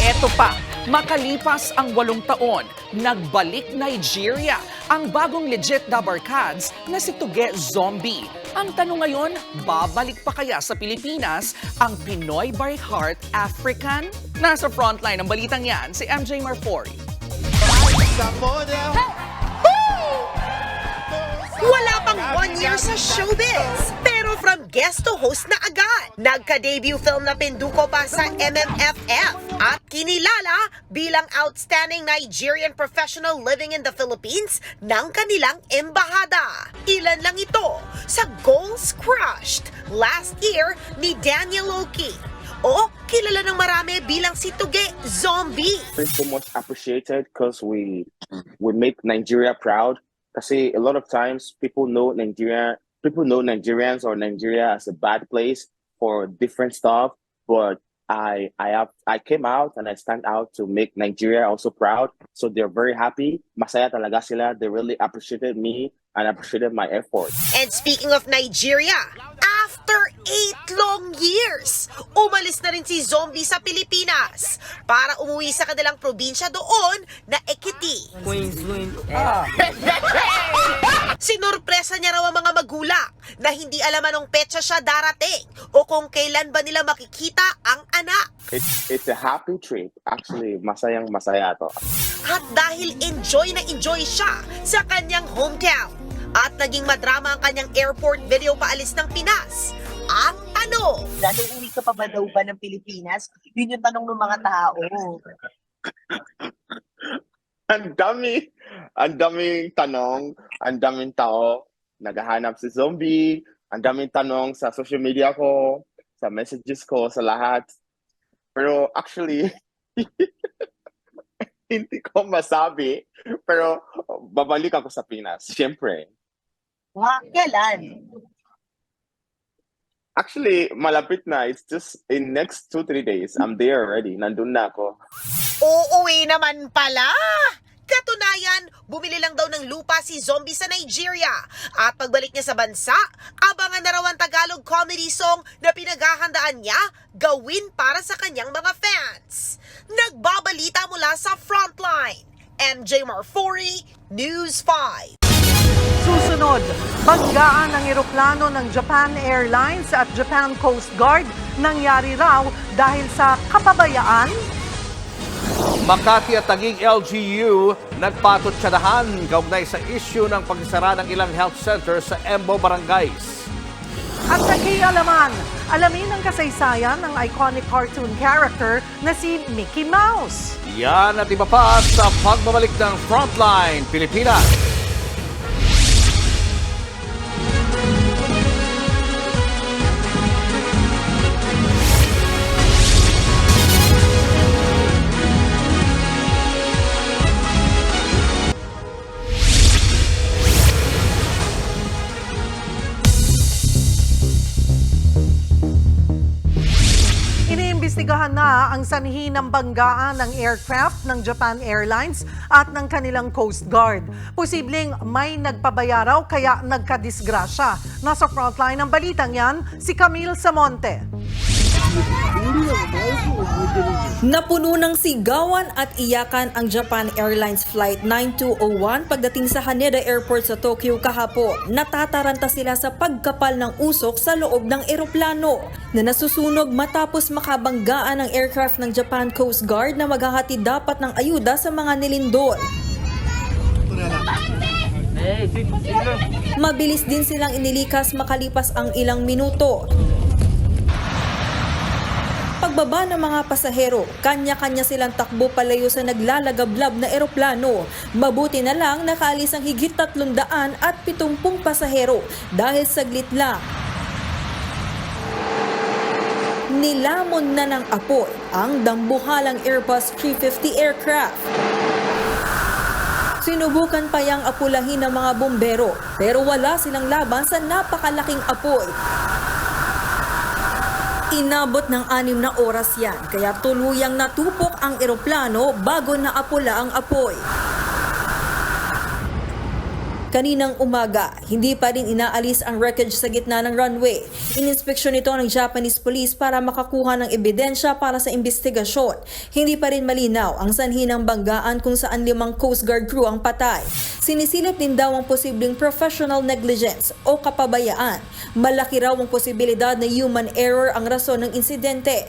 Eto pa, makalipas ang 8 taon, nagbalik Nigeria ang bagong legit na barkads na si Tuge Zombie. Ang tanong ngayon, babalik pa kaya sa Pilipinas ang Pinoy by Heart African? Nasa frontline ng balitang yan si MJ Marfori. Wala pang 1 year sa showbiz, pero from guest to host na agad. Nagka-debut film na pinduko pa sa MMFF at kinilala bilang outstanding Nigerian professional living in the Philippines ng kanilang embahada. Ilan lang ito sa goals crushed last year ni Daniel Oki. O kilala ng marami bilang si Tuge Zombie. It's so much appreciated because we make Nigeria proud. Kasi a lot of times people know Nigerians or Nigeria as a bad place for different stuff, but I came out and I stand out to make Nigeria also proud. So they're very happy. Masaya talaga sila. They really appreciated me and appreciated my effort. And speaking of Nigeria, after 8 long years, umalis na rin si Zombie sa Pilipinas para umuwi sa kanilang probinsya doon na Ekiti. Sinurpresa niya raw ang mga magulang na hindi alam anong petsa siya darating o kung kailan ba nila makikita ang anak. It's a happy trip. Actually, masayang-masaya to. At dahil enjoy na enjoy siya sa kanyang hometown at naging madrama ang kanyang airport video paalis ng Pinas. Ang tanong, uuwi ka pa ba daw ba ng Pilipinas? Yun yung tanong ng mga tao. Ang daming tanong, ang daming tao, naghahanap si Zombie, ang daming tanong sa social media ko, sa messages ko, sa lahat. Pero actually, hindi ko masabi, pero babalik ako sa Pinas, siyempre. Kailan? Actually, malapit na. It's just in next 2-3 days. I'm there already. Nandun na ako. Uuwi naman pala! Katunayan, bumili lang daw ng lupa si Zombie sa Nigeria. At pagbalik niya sa bansa, abangan na raw ang Tagalog comedy song na pinaghahandaan niya gawin para sa kanyang mga fans. Nagbabalita mula sa Frontline. MJ Marfori, News 5. Susunod, banggaan ng eroplano ng Japan Airlines at Japan Coast Guard nangyari raw dahil sa kapabayaan. Makati at Taguig LGU nagpatutsadahan kaugnay sa issue ng pagsara ng ilang health centers sa Embo Barangays. At sa Kialaman, alamin ang kasaysayan ng iconic cartoon character na si Mickey Mouse. Yan at iba pa sa pagbabalik ng Frontline Pilipinas. ang sanhi ng banggaan ng aircraft ng Japan Airlines at ng kanilang Coast Guard. Posibleng may nagpabayaraw kaya nagkadisgrasya. Nasa frontline ng balitang yan, si Camille Samonte. Napuno ng sigawan at iyakan ang Japan Airlines Flight 9201 pagdating sa Haneda Airport sa Tokyo kahapon. Natataranta sila sa pagkapal ng usok sa loob ng eroplano na nasusunog matapos makabanggaan ng aircraft ng Japan Coast Guard na maghahatid dapat ng ayuda sa mga nilindol. Mabilis din silang inilikas makalipas ang ilang minuto. Pagbaba ng mga pasahero, kanya-kanya silang takbo palayo sa naglalagablab na eroplano. Mabuti na lang nakaalis ang higit 370 pasahero dahil saglit lang. Nilamon na ng apoy ang dambuhalang Airbus 350 aircraft. Sinubukan pa yang apulahin ng mga bombero pero wala silang laban sa napakalaking apoy. Inabot ng 6 na oras yan, kaya tuluyang natupok ang eroplano bago naapula ang apoy. Kaninang umaga, hindi pa rin inaalis ang wreckage sa gitna ng runway. Ininspeksyon ito ng Japanese police para makakuha ng ebidensya para sa investigasyon. Hindi pa rin malinaw ang sanhi ng banggaan kung saan 5 Coast Guard crew ang patay. Sinisilip din daw ang posibleng professional negligence o kapabayaan. Malaki raw ang posibilidad na human error ang rason ng insidente.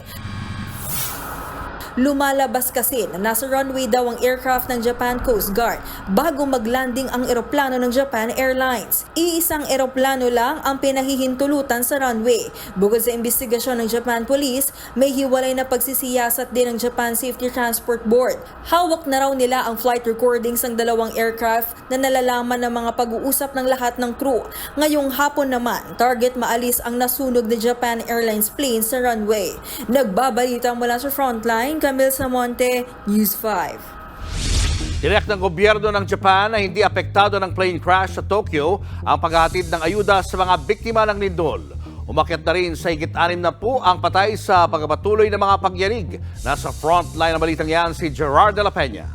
Lumalabas kasi na nasa runway daw ang aircraft ng Japan Coast Guard bago maglanding ang eroplano ng Japan Airlines. Iisang eroplano lang ang pinahihintulutan sa runway. Bukod sa investigasyon ng Japan Police, may hiwalay na pagsisiyasat din ng Japan Safety Transport Board. Hawak na raw nila ang flight recordings ng 2 aircraft na nalalaman ng mga pag-uusap ng lahat ng crew. Ngayong hapon naman, target maalis ang nasunog na Japan Airlines plane sa runway. Nagbabalita mula sa frontline, Camille Samonte, News 5. Tiniyak ng gobyerno ng Japan na hindi apektado ng plane crash sa Tokyo ang paghahatid ng ayuda sa mga biktima ng lindol. Umakyat na rin sa higit 60 ang patay sa pagpapatuloy ng mga pagyanig. Nasa frontline ng balitang yan si Gerard de la Peña.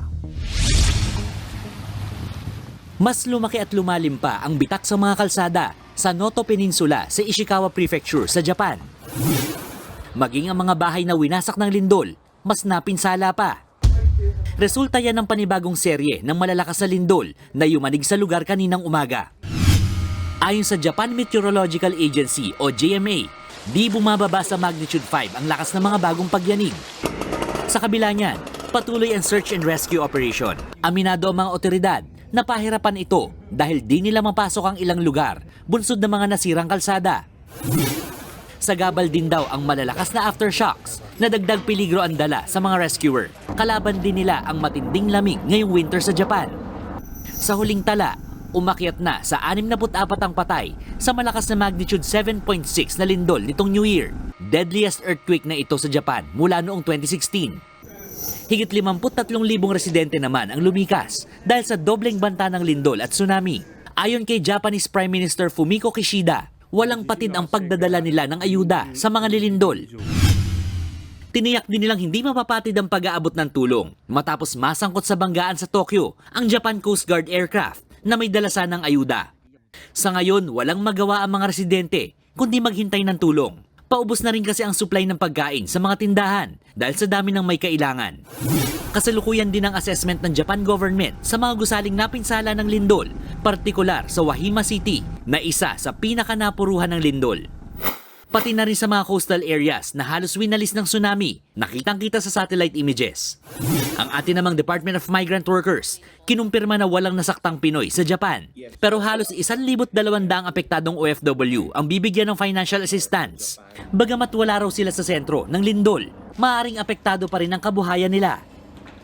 Mas lumaki at lumalim pa ang bitak sa mga kalsada sa Noto Peninsula sa Ishikawa Prefecture sa Japan. Maging ang mga bahay na winasak ng lindol, mas napinsala pa. Resulta yan ng panibagong serye ng malalakas na lindol na yumanig sa lugar kaninang umaga. Ayon sa Japan Meteorological Agency o JMA, di bumababa sa magnitude 5 ang lakas ng mga bagong pagyanig. Sa kabila niyan, patuloy ang search and rescue operation. Aminado ang mga otoridad na pahirapan ito dahil di nila mapasok ang ilang lugar bunsod ng mga nasirang kalsada. Sagabal din daw ang malalakas na aftershocks na dagdag peligro ang dala sa mga rescuer. Kalaban din nila ang matinding lamig ngayong winter sa Japan. Sa huling tala, umakyat na sa 64 ang patay sa malakas na magnitude 7.6 na lindol nitong New Year. Deadliest earthquake na ito sa Japan mula noong 2016. Higit 53,000 residente naman ang lumikas dahil sa dobleng banta ng lindol at tsunami. Ayon kay Japanese Prime Minister Fumiko Kishida, walang patid ang pagdadala nila ng ayuda sa mga lilindol. Tiniyak din nilang hindi mapapatid ang pag-aabot ng tulong matapos masangkot sa banggaan sa Tokyo ang Japan Coast Guard aircraft na may dalasan ng ayuda. Sa ngayon, walang magawa ang mga residente kundi maghintay ng tulong. Paubos na rin kasi ang supply ng pagkain sa mga tindahan dahil sa dami ng may kailangan. Kasalukuyan din ang assessment ng Japan government sa mga gusaling napinsala ng lindol, partikular sa Wahima City na isa sa pinakanapuruhan ng lindol. Pati na rin sa mga coastal areas na halos winalis ng tsunami, nakitang-kita sa satellite images. Ang atin namang Department of Migrant Workers, kinumpirma na walang nasaktang Pinoy sa Japan. Pero halos 1,200 apektadong OFW ang bibigyan ng financial assistance. Bagamat wala raw sila sa sentro ng lindol, maaaring apektado pa rin ang kabuhayan nila.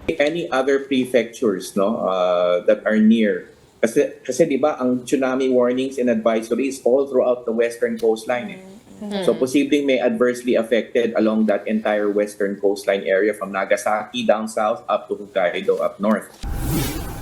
Any other prefectures that are near, kasi di ba ang tsunami warnings and advisories all throughout the western coastline. So posibleng may adversely affected along that entire western coastline area from Nagasaki down south up to Hokkaido up north.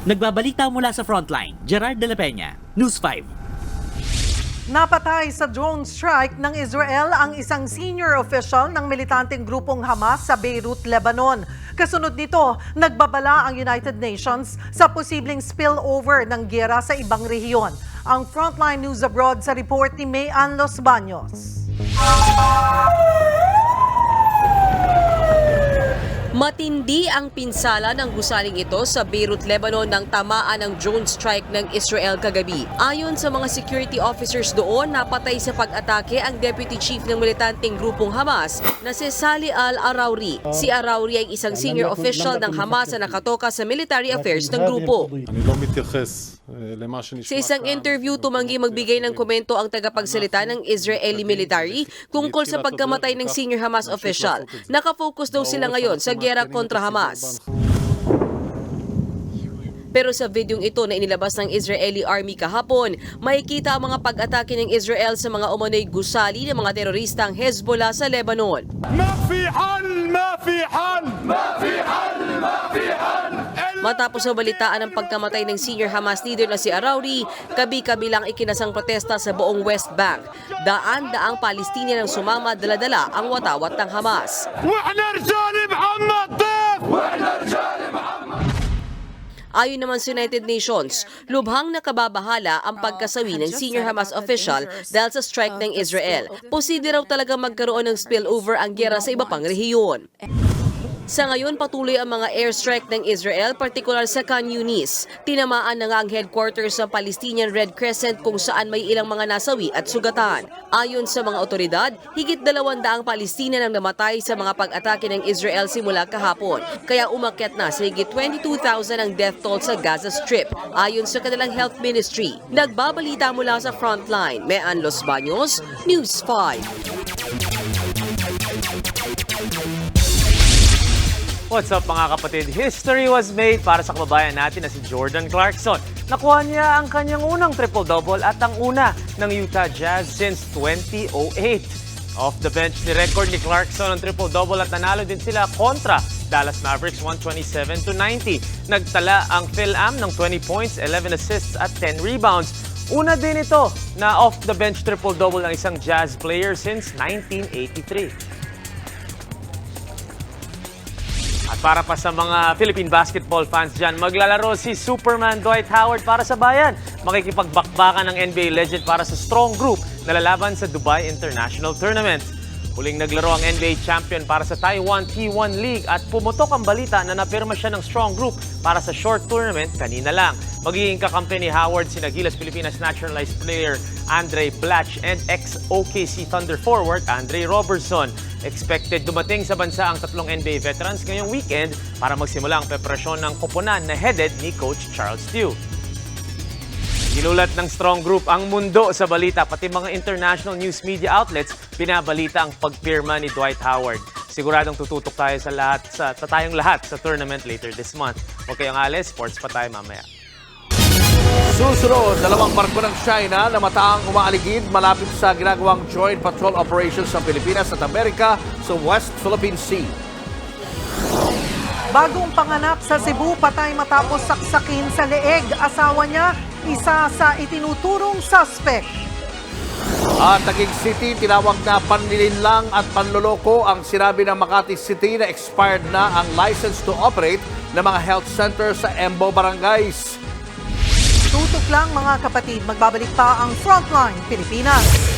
Nagbabalita mula sa frontline, Gerard de la Peña, News 5. Napatay sa drone strike ng Israel ang isang senior official ng militanteng grupong Hamas sa Beirut, Lebanon. Kasunod nito, nagbabala ang United Nations sa posibleng spillover ng giyera sa ibang rehiyon. Ang Frontline News Abroad sa report ni Mayan Los Baños. Matindi ang pinsala ng gusaling ito sa Beirut, Lebanon nang tamaan ng drone strike ng Israel kagabi. Ayon sa mga security officers doon, napatay sa pag-atake ang deputy chief ng militanteng grupong Hamas na si Salih al-Arauri. Si Arauri ay isang senior official ng Hamas na nakatoka sa military affairs ng grupo. Sa isang interview, tumanggi magbigay ng komento ang tagapagsalita ng Israeli military tungkol sa pagkamatay ng senior Hamas official. Nakafocus daw sila ngayon sa giyera kontra Hamas. Pero sa videong ito na inilabas ng Israeli Army kahapon, makikita ang mga pag-atake ng Israel sa mga umano'y gusali ng mga teroristang Hezbollah sa Lebanon. Matapos balitaan ang pagkamatay ng senior Hamas leader na si Arauri, kabi-kabilang ikinasang protesta sa buong West Bank. Daan-daang Palestinian ang sumama, dala-dala ang watawat ng Hamas. Ayon naman sa United Nations, lubhang nakababahala ang pagkasawi ng senior Hamas official dahil sa strike ng Israel. Posible raw talaga magkaroon ng spillover ang giyera sa iba pang rehiyon. Sa ngayon, patuloy ang mga airstrike ng Israel, partikular sa Khan Yunis. Tinamaan na nga ang headquarters ng Palestinian Red Crescent kung saan may ilang mga nasawi at sugatan. Ayon sa mga otoridad, higit 200 Palestinian ang namatay sa mga pag-atake ng Israel simula kahapon. Kaya umakyat na sa higit 22,000 ang death toll sa Gaza Strip, ayon sa kanilang health ministry. Nagbabalita mula sa Frontline, Mayan Los Baños, News 5. What's up mga kapatid? History was made para sa kababayan natin na si Jordan Clarkson. Nakuha niya ang kanyang unang triple-double at ang una ng Utah Jazz since 2008. Off the bench, ni-record ni Clarkson ang triple-double at nanalo din sila kontra Dallas Mavericks 127-90. Nagtala ang Phil-Am ng 20 points, 11 assists at 10 rebounds. Una din ito na off-the-bench triple-double ng isang Jazz player since 1983. At para pa sa mga Philippine basketball fans dyan, maglalaro si Superman Dwight Howard para sa bayan. Makikipagbakbakan ng NBA legend para sa strong group na lalaban sa Dubai International Tournament. Huling naglaro ang NBA champion para sa Taiwan T1 League at pumutok ang balita na napirma siya ng strong group para sa short tournament kanina lang. Magiging kakampi ni Howard si Gilas Pilipinas naturalized player Andre Blatch and ex-OKC Thunder forward Andre Robertson. Expected dumating sa bansa ang tatlong NBA veterans ngayong weekend para magsimula ang preparasyon ng koponan na headed ni Coach Charles Stew. Ginulat ng strong group ang mundo sa balita, pati mga international news media outlets pinabalita ang pagpirma ni Dwight Howard. Siguradong tututok tayo tayong lahat sa tournament later this month. Huwag kayong alis, sports pa tayo mamaya. Susunod, dalawang barko ng China na mataang umaaligid malapit sa ginagawang joint patrol operations ng Pilipinas at Amerika sa West Philippine Sea. Bagong panganak sa Cebu, patay matapos saksakin sa leeg. Asawa niya, isa sa itinuturong suspect. At Taguig City, tinawag na panlilinlang at panloloko ang sinabi ng Makati City na expired na ang license to operate ng mga health center sa Embo Barangays. Tutok lang mga kapatid, magbabalik pa ang Frontline Pilipinas.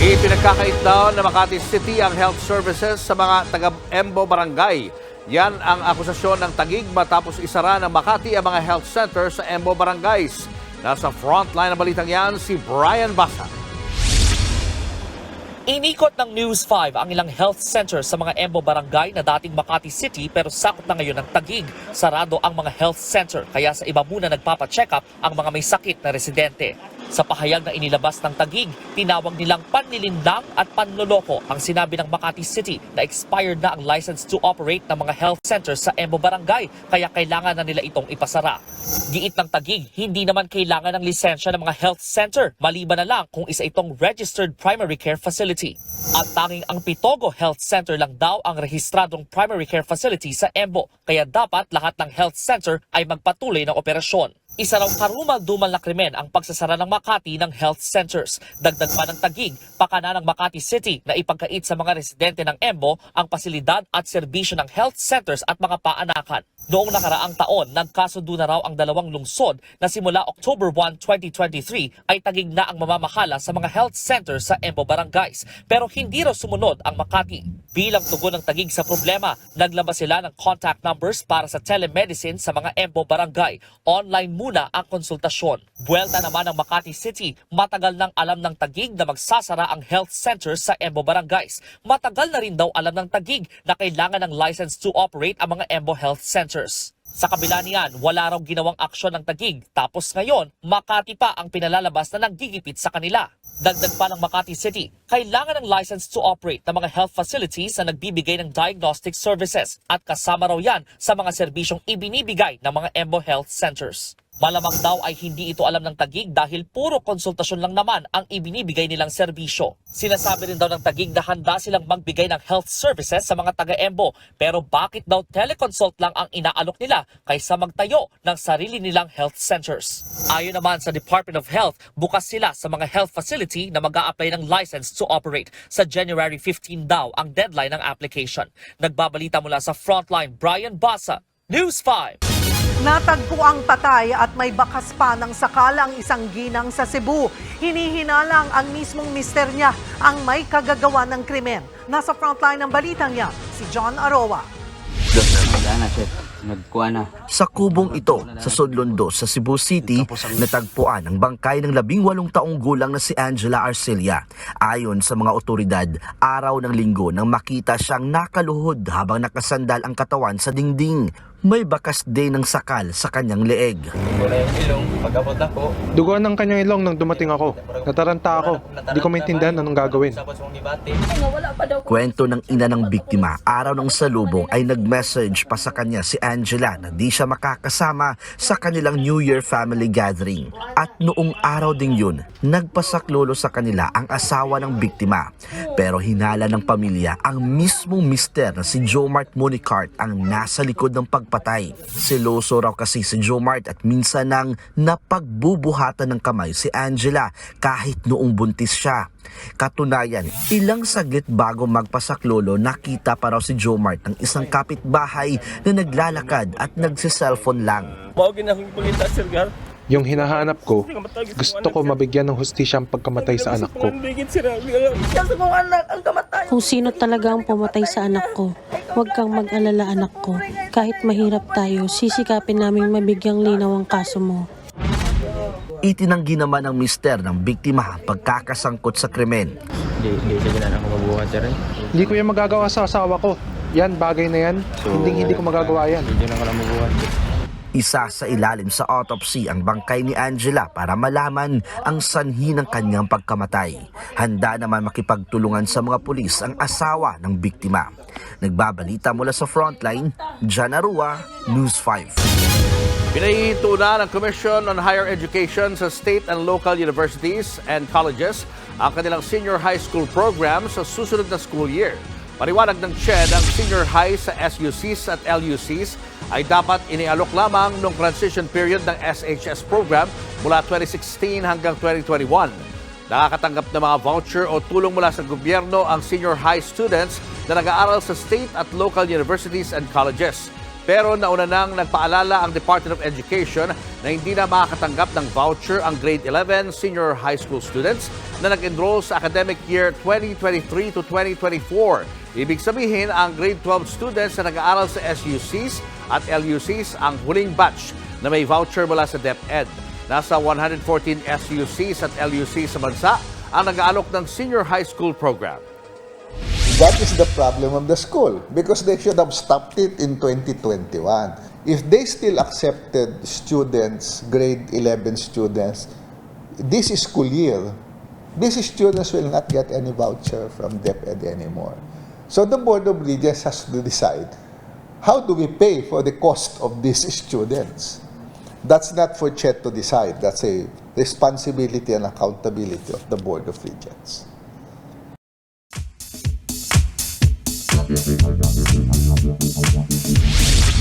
Ipinagkakait daw na Makati City ang health services sa mga taga-Embo Barangay. Yan ang akusasyon ng Taguig matapos isara ng Makati ang mga health center sa Embo Barangays. Nasa frontline ng balitang yan si Brian Basa. Inikot ng News 5 ang ilang health center sa mga Embo Barangay na dating Makati City pero sakop na ngayon ng Taguig. Sarado ang mga health center kaya sa iba muna nagpapacheck up ang mga may sakit na residente. Sa pahayag na inilabas ng Taguig, tinawag nilang panlilinlang at panloloko ang sinabi ng Makati City na expired na ang license to operate ng mga health centers sa Embo Barangay kaya kailangan na nila itong ipasara. Giit ng Taguig, hindi naman kailangan ng lisensya ng mga health center maliban na lang kung isa itong registered primary care facility. At tanging ang Pitogo Health Center lang daw ang rehistradong primary care facility sa Embo kaya dapat lahat ng health center ay magpatuloy ng operasyon. Isa raw karumal-dumal na krimen ang pagsasara ng Makati ng health centers. Dagdag pa ng Taguig, pakana ng Makati City na ipagkait sa mga residente ng Embo ang pasilidad at serbisyo ng health centers at mga paanakan. Noong nakaraang taon, nagkasundo na raw ang dalawang lungsod na simula October 1, 2023 ay Taguig na ang mamamahala sa mga health centers sa Embo barangays. Pero hindi raw sumunod ang Makati. Bilang tugon ng Taguig sa problema, naglabas sila ng contact numbers para sa telemedicine sa mga Embo barangay. Online muna ang konsultasyon. Buwelta naman ng Makati City, matagal nang alam ng Taguig na magsasara ang health centers sa Embo barangays. Matagal na rin daw alam ng Taguig na kailangan ng license to operate ang mga Embo health centers. Sa kabila niyan, wala raw ginawang aksyon ng Taguig. Tapos ngayon, Makati pa ang pinalalabas na naggigipit sa kanila. Dagdag pa ng Makati City, kailangan ng license to operate ng mga health facilities na nagbibigay ng diagnostic services at kasama raw yan sa mga serbisyong ibinibigay ng mga Embo health centers. Malamang daw ay hindi ito alam ng Taguig dahil puro konsultasyon lang naman ang ibinibigay nilang serbisyo. Sinasabi rin daw ng Taguig na handa silang magbigay ng health services sa mga taga-Embo. Pero bakit daw teleconsult lang ang inaalok nila kaysa magtayo ng sarili nilang health centers? Ayon naman sa Department of Health, bukas sila sa mga health facility na mag-a-apply ng license to operate. Sa January 15 daw ang deadline ng application. Nagbabalita mula sa Frontline, Brian Basa, News 5. Natagpo ang patay at may bakas pa ng sakala ang isang ginang sa Cebu. Hinihinalang ang mismong mister niya ang may kagagawa ng krimen. Nasa frontline ng balitang yan, si John Aroa. Sa kubong ito, sa Sodlondo, sa Cebu City, natagpuan ang bangkay ng 18 taong gulang na si Angela Arcelia. Ayon sa mga otoridad, araw ng linggo nang makita siyang nakaluhod habang nakasandal ang katawan sa dingding. May bakas din ng sakal sa kanyang leeg. Duguan ng kanyang ilong nang dumating ako. Nataranta ako. Di ko maintindihan anong gagawin. Kwento ng ina ng biktima, araw ng salubong ay nag-message pa sa kanya si Angela na di siya makakasama sa kanilang New Year family gathering. At noong araw ding yun, nagpasaklolo sa kanila ang asawa ng biktima. Pero hinala ng pamilya ang mismong mister na si Jomart Monicart ang nasa likod ng pagpatay. Seloso raw kasi si Jomart at minsan nang napagbubuhatan ng kamay si Angela kahit noong buntis siya. Katunayan, ilang saglit bago magpasaklolo, nakita pa raw si Jomart ng isang kapitbahay na naglalakad at nagsiselfone lang. Yung hinahanap ko, gusto ko mabigyan ng hustisya ang pagkamatay sa anak ko. Kung sino talaga ang pumatay sa anak ko, huwag kang mag-alala anak ko. Kahit mahirap tayo, sisikapin namin mabigyang linaw ang kaso mo. Itinanggi naman ng mister ng biktima ang pagkakasangkot sa krimen. Hindi ko yan magagawa sa asawa ko. Yan, bagay na yan. Hindi ko magagawa yan. Isa sa ilalim sa autopsy ang bangkay ni Angela para malaman ang sanhi ng kanyang pagkamatay. Handa naman makipagtulungan sa mga pulis ang asawa ng biktima. Nagbabalita mula sa Frontline, John Arua, News 5. Pinahihinto na ng Commission on Higher Education sa state and local universities and colleges ang kanilang senior high school program sa susunod na school year. Paliwanag ng CHED, ang senior high sa SUCs at LUCs ay dapat inialok lamang noong transition period ng SHS program mula 2016 hanggang 2021. Nakakatanggap ng mga voucher o tulong mula sa gobyerno ang senior high students na nag-aaral sa state at local universities and colleges. Pero nauna nang nagpaalala ang Department of Education na hindi na makakatanggap ng voucher ang grade 11 senior high school students na nag-enroll sa academic year 2023 to 2024. Ibig sabihin, ang grade 12 students na nag-aaral sa SUCs at LUCs ang huling batch na may voucher mula sa DepEd. Nasa 114 SUCs at LUCs sa bansa ang nag-aalok ng senior high school program. That is the problem of the school because they should have stopped it in 2021. If they still accepted students, grade 11 students, this school year, these students will not get any voucher from DepEd anymore. So the Board of Regents has to decide, how do we pay for the cost of these students? That's not for CHED to decide. That's a responsibility and accountability of the Board of Regents.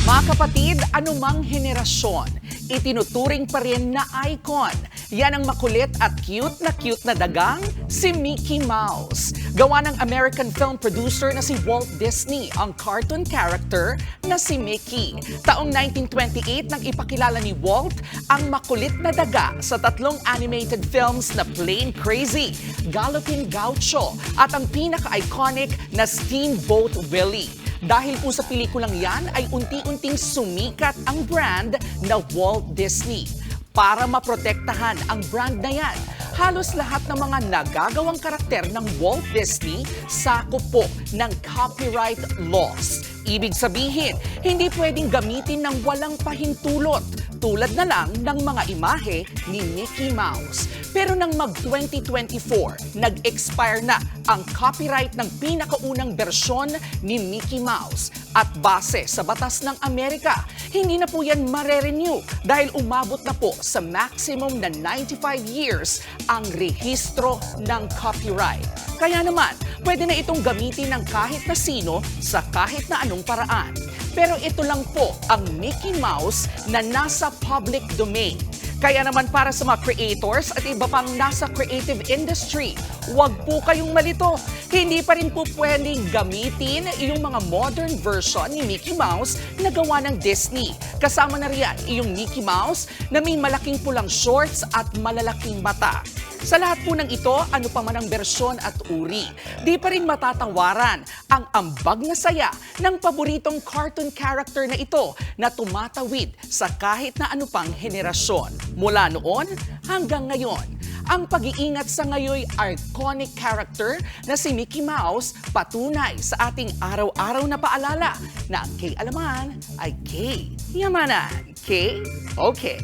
Mga kapatid, anumang henerasyon, itinuturing pa rin na icon. Yan ang makulit at cute na dagang, si Mickey Mouse. Gawa ng American film producer na si Walt Disney ang cartoon character na si Mickey. Taong 1928 nang ipakilala ni Walt ang makulit na daga sa 3 animated films na Plane Crazy, Galloping Gaucho at ang pinaka-iconic na Steamboat Willie. Dahil po sa pelikulang yan ay unti-unting sumikat ang brand na Walt Disney. Para maprotektahan ang brand na yan, halos lahat ng mga nagagawang karakter ng Walt Disney sakop po ng copyright laws. Ibig sabihin, hindi pwedeng gamitin ng walang pahintulot tulad na lang ng mga imahe ni Mickey Mouse. Pero nang mag-2024, nag-expire na ang copyright ng pinakaunang bersyon ni Mickey Mouse. At base sa batas ng Amerika, hindi na po yan mare-renew dahil umabot na po sa maximum na 95 years ang rehistro ng copyright. Kaya naman, pwede na itong gamitin ng kahit na sino sa kahit na anong paraan. Pero ito lang po ang Mickey Mouse na nasa public domain. Kaya naman para sa mga creators at iba pang nasa creative industry, huwag po kayong malito. Hindi pa rin po pwedeng gamitin yung mga modern version ni Mickey Mouse na gawa ng Disney. Kasama na riyan yung Mickey Mouse na may malaking pulang shorts at malalaking mata. Sa lahat po ng ito, ano pa man ang bersyon at uri, di pa rin matatawaran ang ambag na saya ng paboritong cartoon character na ito na tumatawid sa kahit na ano pang henerasyon. Mula noon hanggang ngayon, ang pag-iingat sa ngayoy iconic character na si Mickey Mouse patunay sa ating araw-araw na paalala na ang K-alaman ay K-yamanan. K-okay.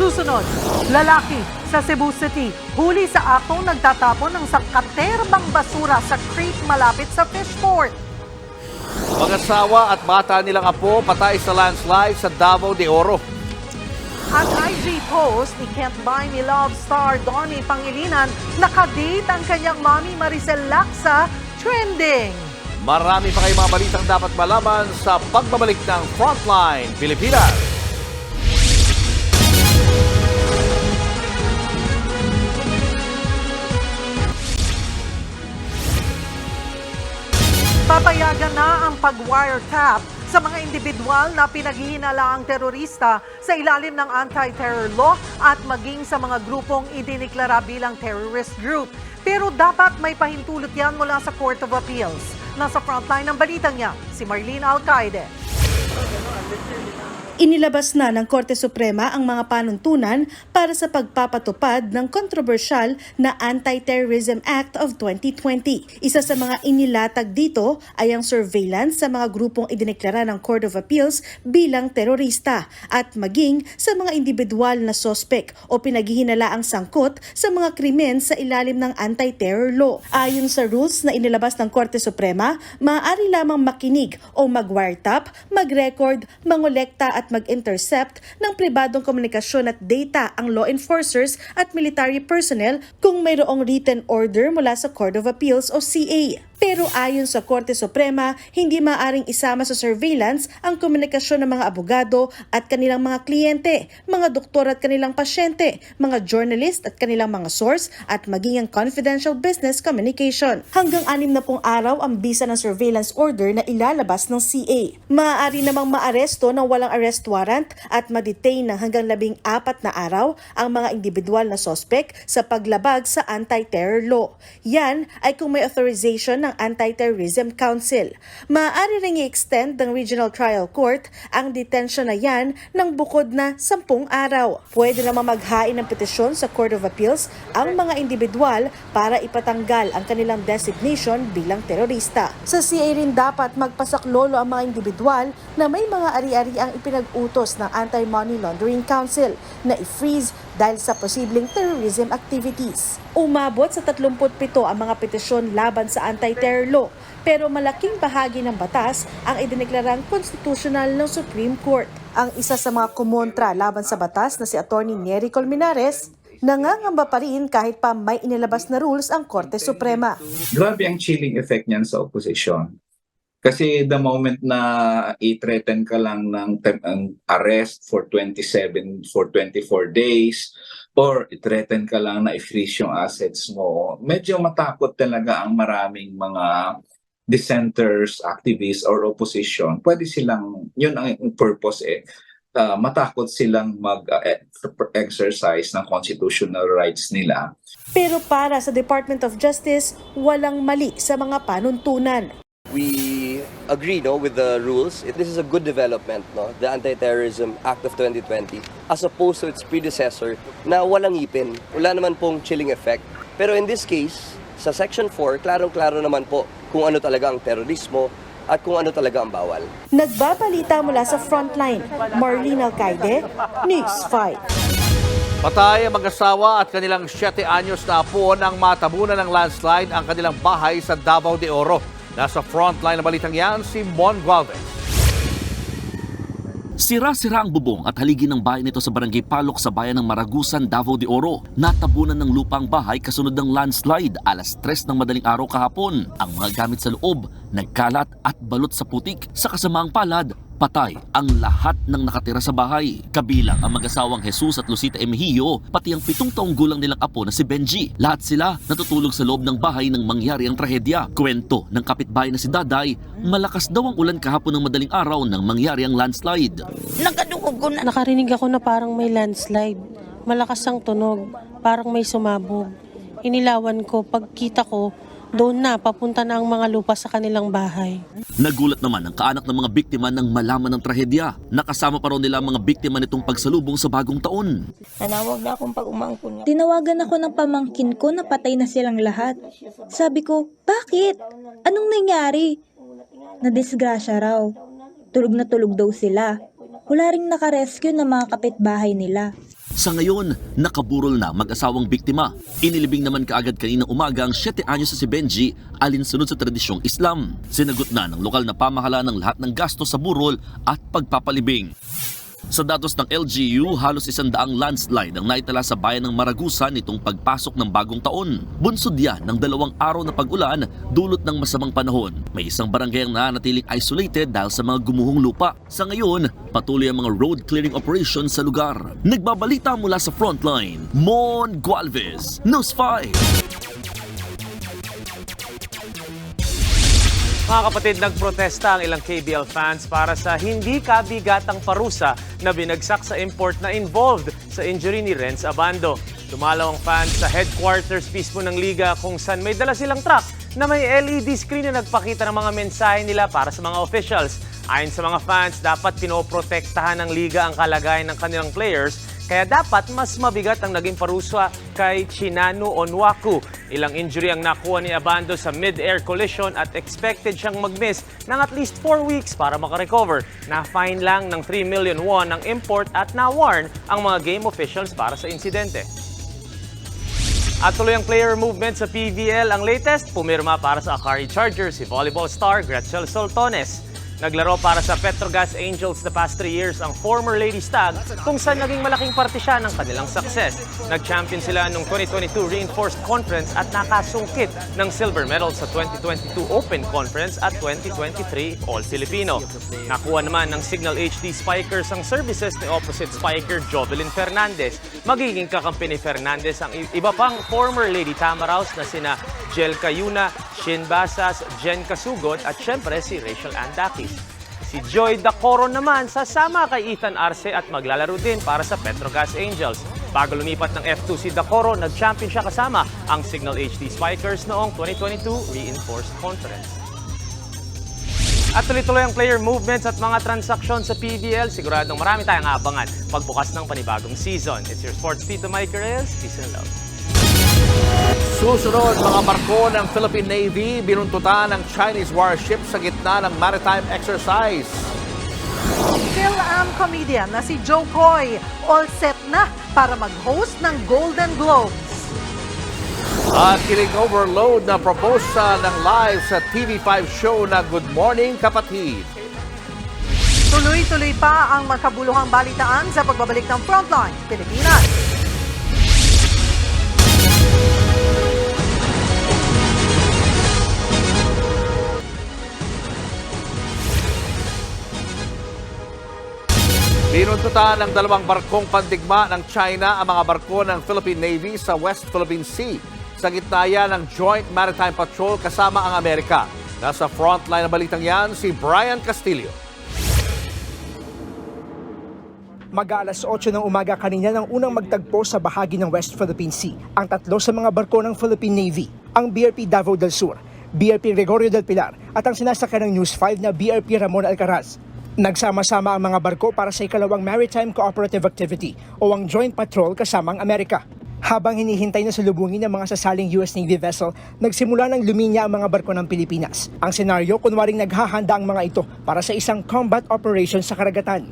Susunod, lalaki sa Cebu City, huli sa akong nagtatapon ng sangkaterbang basura sa creek malapit sa Fishport. Mag-asawa at bata nilang apo patay sa landslide sa Davao de Oro. At IG post ni Can't Buy Me Love star Donnie Pangilinan, nakadate ang kanyang mommy Maricel Laksa, trending. Marami pa kayong mga balitang dapat malaman sa pagbabalik ng Frontline Pilipinas. Papayagan na ang pag-wiretap sa mga individual na pinaghihinalaang terorista sa ilalim ng anti-terror law at maging sa mga grupong idiniklara bilang terrorist group. Pero dapat may pahintulot yan mula sa Court of Appeals. Nasa frontline ng balitang niya, si Marlene Alcaide. Inilabas na ng Korte Suprema ang mga panuntunan para sa pagpapatupad ng kontrobersyal na Anti-Terrorism Act of 2020. Isa sa mga inilatag dito ay ang surveillance sa mga grupong idineklara ng Court of Appeals bilang terorista at maging sa mga individual na sospek o pinaghihinalaang sangkot sa mga krimen sa ilalim ng anti-terror law. Ayon sa rules na inilabas ng Korte Suprema, maaari lamang makinig o mag-wiretap, mag-record, mangolekta at mag-intercept ng pribadong komunikasyon at data ang law enforcers at military personnel kung mayroong written order mula sa Court of Appeals o CA. Pero ayon sa Korte Suprema, hindi maaring isama sa surveillance ang komunikasyon ng mga abogado at kanilang mga kliyente, mga doktor at kanilang pasyente, mga journalist at kanilang mga source at maging ang confidential business communication. Hanggang 60 araw ang bisa ng surveillance order na ilalabas ng CA. Maaari namang maaresto ng walang arrest warrant at ma-detain ng hanggang 14 na araw ang mga individual na sospek sa paglabag sa anti-terror law. Yan ay kung may authorization ng Anti-Terrorism Council. Maaari ring i-extend ng Regional Trial Court ang detention na yan ng bukod na 10 araw. Pwede naman maghain ng petisyon sa Court of Appeals ang mga individual para ipatanggal ang kanilang designation bilang terorista. Sa CA rin dapat magpasaklolo ang mga individual na may mga ari-ari ang ipinag-utos ng Anti-Money Laundering Council na i-freeze, dahil sa posibleng terrorism activities. Umabot sa 37 ang mga petisyon laban sa anti-terror law, pero malaking bahagi ng batas ang idineklarang constitutional ng Supreme Court. Ang isa sa mga kumontra laban sa batas na si Atty. Nery Colmenares, nangangamba pa rin kahit pa may inilabas na rules ang Korte Suprema. Grabe ang chilling effect niyan sa opposition. Kasi the moment na i-threaten ka lang ng arrest for 24 days, or i-threaten ka lang na i-freeze yung assets mo, medyo matakot talaga ang maraming mga dissenters, activists, or opposition. Pwede silang, yun ang purpose matakot silang mag-exercise ng constitutional rights nila. Pero para sa Department of Justice, walang mali sa mga panuntunan. We agree with the rules. This is a good development, the Anti-Terrorism Act of 2020, as opposed to its predecessor na walang ipin. Wala naman pong chilling effect. Pero in this case, sa Section 4, klarong-klaro naman po kung ano talaga ang terorismo at kung ano talaga ang bawal. Nagbabalita mula sa Frontline, Marlene Alcaide, News 5. Patay ang mag-asawa at kanilang 7 anyos na apo nang matabunan ng landslide ang kanilang bahay sa Davao de Oro. Nasa frontline na balitang yan si Mon Gualvez. Sira-sira ang bubong at haligi ng bahay nito sa Barangay Palok sa bayan ng Maragusan, Davao de Oro. Natabunan ng lupa ang bahay kasunod ng landslide alas 3 ng madaling araw kahapon. Ang mga gamit sa loob, nagkalat at balot sa putik. Sa kasamaang palad, patay ang lahat ng nakatira sa bahay. Kabilang ang mag-asawang Jesus at Lucita Emihio, pati ang 7 taong gulang nilang apo na si Benji. Lahat sila natutulog sa loob ng bahay nang mangyari ang trahedya. Kwento ng kapitbahay na si Daday, malakas daw ang ulan kahapon ng madaling araw nang mangyari ang landslide. Nakarinig ako na parang may landslide. Malakas ang tunog, parang may sumabog. Inilawan ko, pagkita ko, doon na, papunta na ang mga lupa sa kanilang bahay. Nagulat naman ang kaanak ng mga biktima nang malaman ng trahedya. Nakasama pa raw nila ang mga biktima nitong pagsalubong sa bagong taon. Nanawag na akong pag-umangkon. Tinawagan ako ng pamangkin ko na patay na silang lahat. Sabi ko, bakit? Anong nangyari? Nadisgrasya raw. Tulog na tulog daw sila. Wala ring nakarescue ng mga kapitbahay nila. Sa ngayon, nakaburol na mag-asawang biktima. Inilibing naman kaagad kaninang umaga ang 7 anyos sa si Benji alinsunod sa tradisyong Islam. Sinagot na ng lokal na pamahalaan ng lahat ng gasto sa burol at pagpapalibing. Sa datos ng LGU, halos 100 landslide ang naitala sa bayan ng Maragusan nitong pagpasok ng bagong taon. Bunsod yan ng 2 araw na pag-ulan dulot ng masamang panahon. May isang barangay ang nanatiling isolated dahil sa mga gumuhong lupa. Sa ngayon, patuloy ang mga road clearing operations sa lugar. Nagbabalita mula sa Frontline, Mon Gualvez, News 5. Mga kapatid, nagprotesta ang ilang KBL fans para sa hindi kabigatang parusa na binagsak sa import na involved sa injury ni Renz Abando. Dumalaw ang fans sa headquarters mismo ng liga kung saan may dala silang truck na may LED screen na nagpakita ng mga mensahe nila para sa mga officials. Ayon sa mga fans, dapat pinoprotektahan ng liga ang kalagayan ng kanilang players, kaya dapat mas mabigat ang naging parusa kay Chinanu Onwaku. Ilang injury ang nakuha ni Abando sa mid-air collision at expected siyang mag-miss ng at least 4 weeks para makarecover. Na-fine lang ng 3 million won ang import at na-warn ang mga game officials para sa insidente. At tuloy ang player movement sa PVL. Ang latest, pumirma para sa Akari Chargers si volleyball star Gretchen Soltones. Naglaro para sa Petrogas Angels the past 3 years ang former Lady Stag kung saan naging malaking parte siya ng kanilang success. Nag-champion sila noong 2022 Reinforced Conference at nakasungkit ng silver medal sa 2022 Open Conference at 2023 All-Filipino. Nakuha naman ng Signal HD Spikers ang services ni opposite spiker Jovelyn Fernandez. Magiging kakampi ni Fernandez ang iba pang former Lady Tamaraws na sina Jel Cayuna, Shin Basas, Jen Kasugot at syempre si Rachel Andakis. Si Joy Dacoro naman sasama kay Ethan Arce at maglalaro din para sa Petrogas Angels. Bago lumipat ng F2 si Dacoro, nag-champion siya kasama ang Signal HD Spikers noong 2022 Reinforced Conference. At tuloy-tuloy ang player movements at mga transaksyon sa PBL. Siguradong marami tayong abangan pagbukas ng panibagong season. It's your sports Tito Mike Reyes. Peace and love. Susunod, mga barko ng Philippine Navy binuntutan ng Chinese warship sa gitna ng maritime exercise. Phil-Am comedian na si Joe Coy, all set na para mag-host ng Golden Globes. At kilig overload na proposal ng live sa TV5 show na Good Morning Kapatid. Tuloy-tuloy pa ang makabuluhang balitaan sa pagbabalik ng Frontline Pilipinas. Binuntutan ng dalawang barkong pandigma ng China ang mga barko ng Philippine Navy sa West Philippine Sea. Sa gitna yan ng Joint Maritime Patrol kasama ang Amerika. Nasa frontline na balitang yan si Brian Castillo. Mag-alas 8 ng umaga kanina nang unang magtagpo sa bahagi ng West Philippine Sea ang tatlo sa mga barko ng Philippine Navy, ang BRP Davao del Sur, BRP Gregorio del Pilar at ang sinasakyan ng News 5 na BRP Ramon Alcaraz. Nagsama-sama ang mga barko para sa ikalawang Maritime Cooperative Activity o ang Joint Patrol kasama ang Amerika. Habang hinihintay na salubungin ng mga sasaling US Navy vessel, nagsimula ng luminya ang mga barko ng Pilipinas. Ang senaryo, kunwaring naghahanda ang mga ito para sa isang combat operation sa karagatan.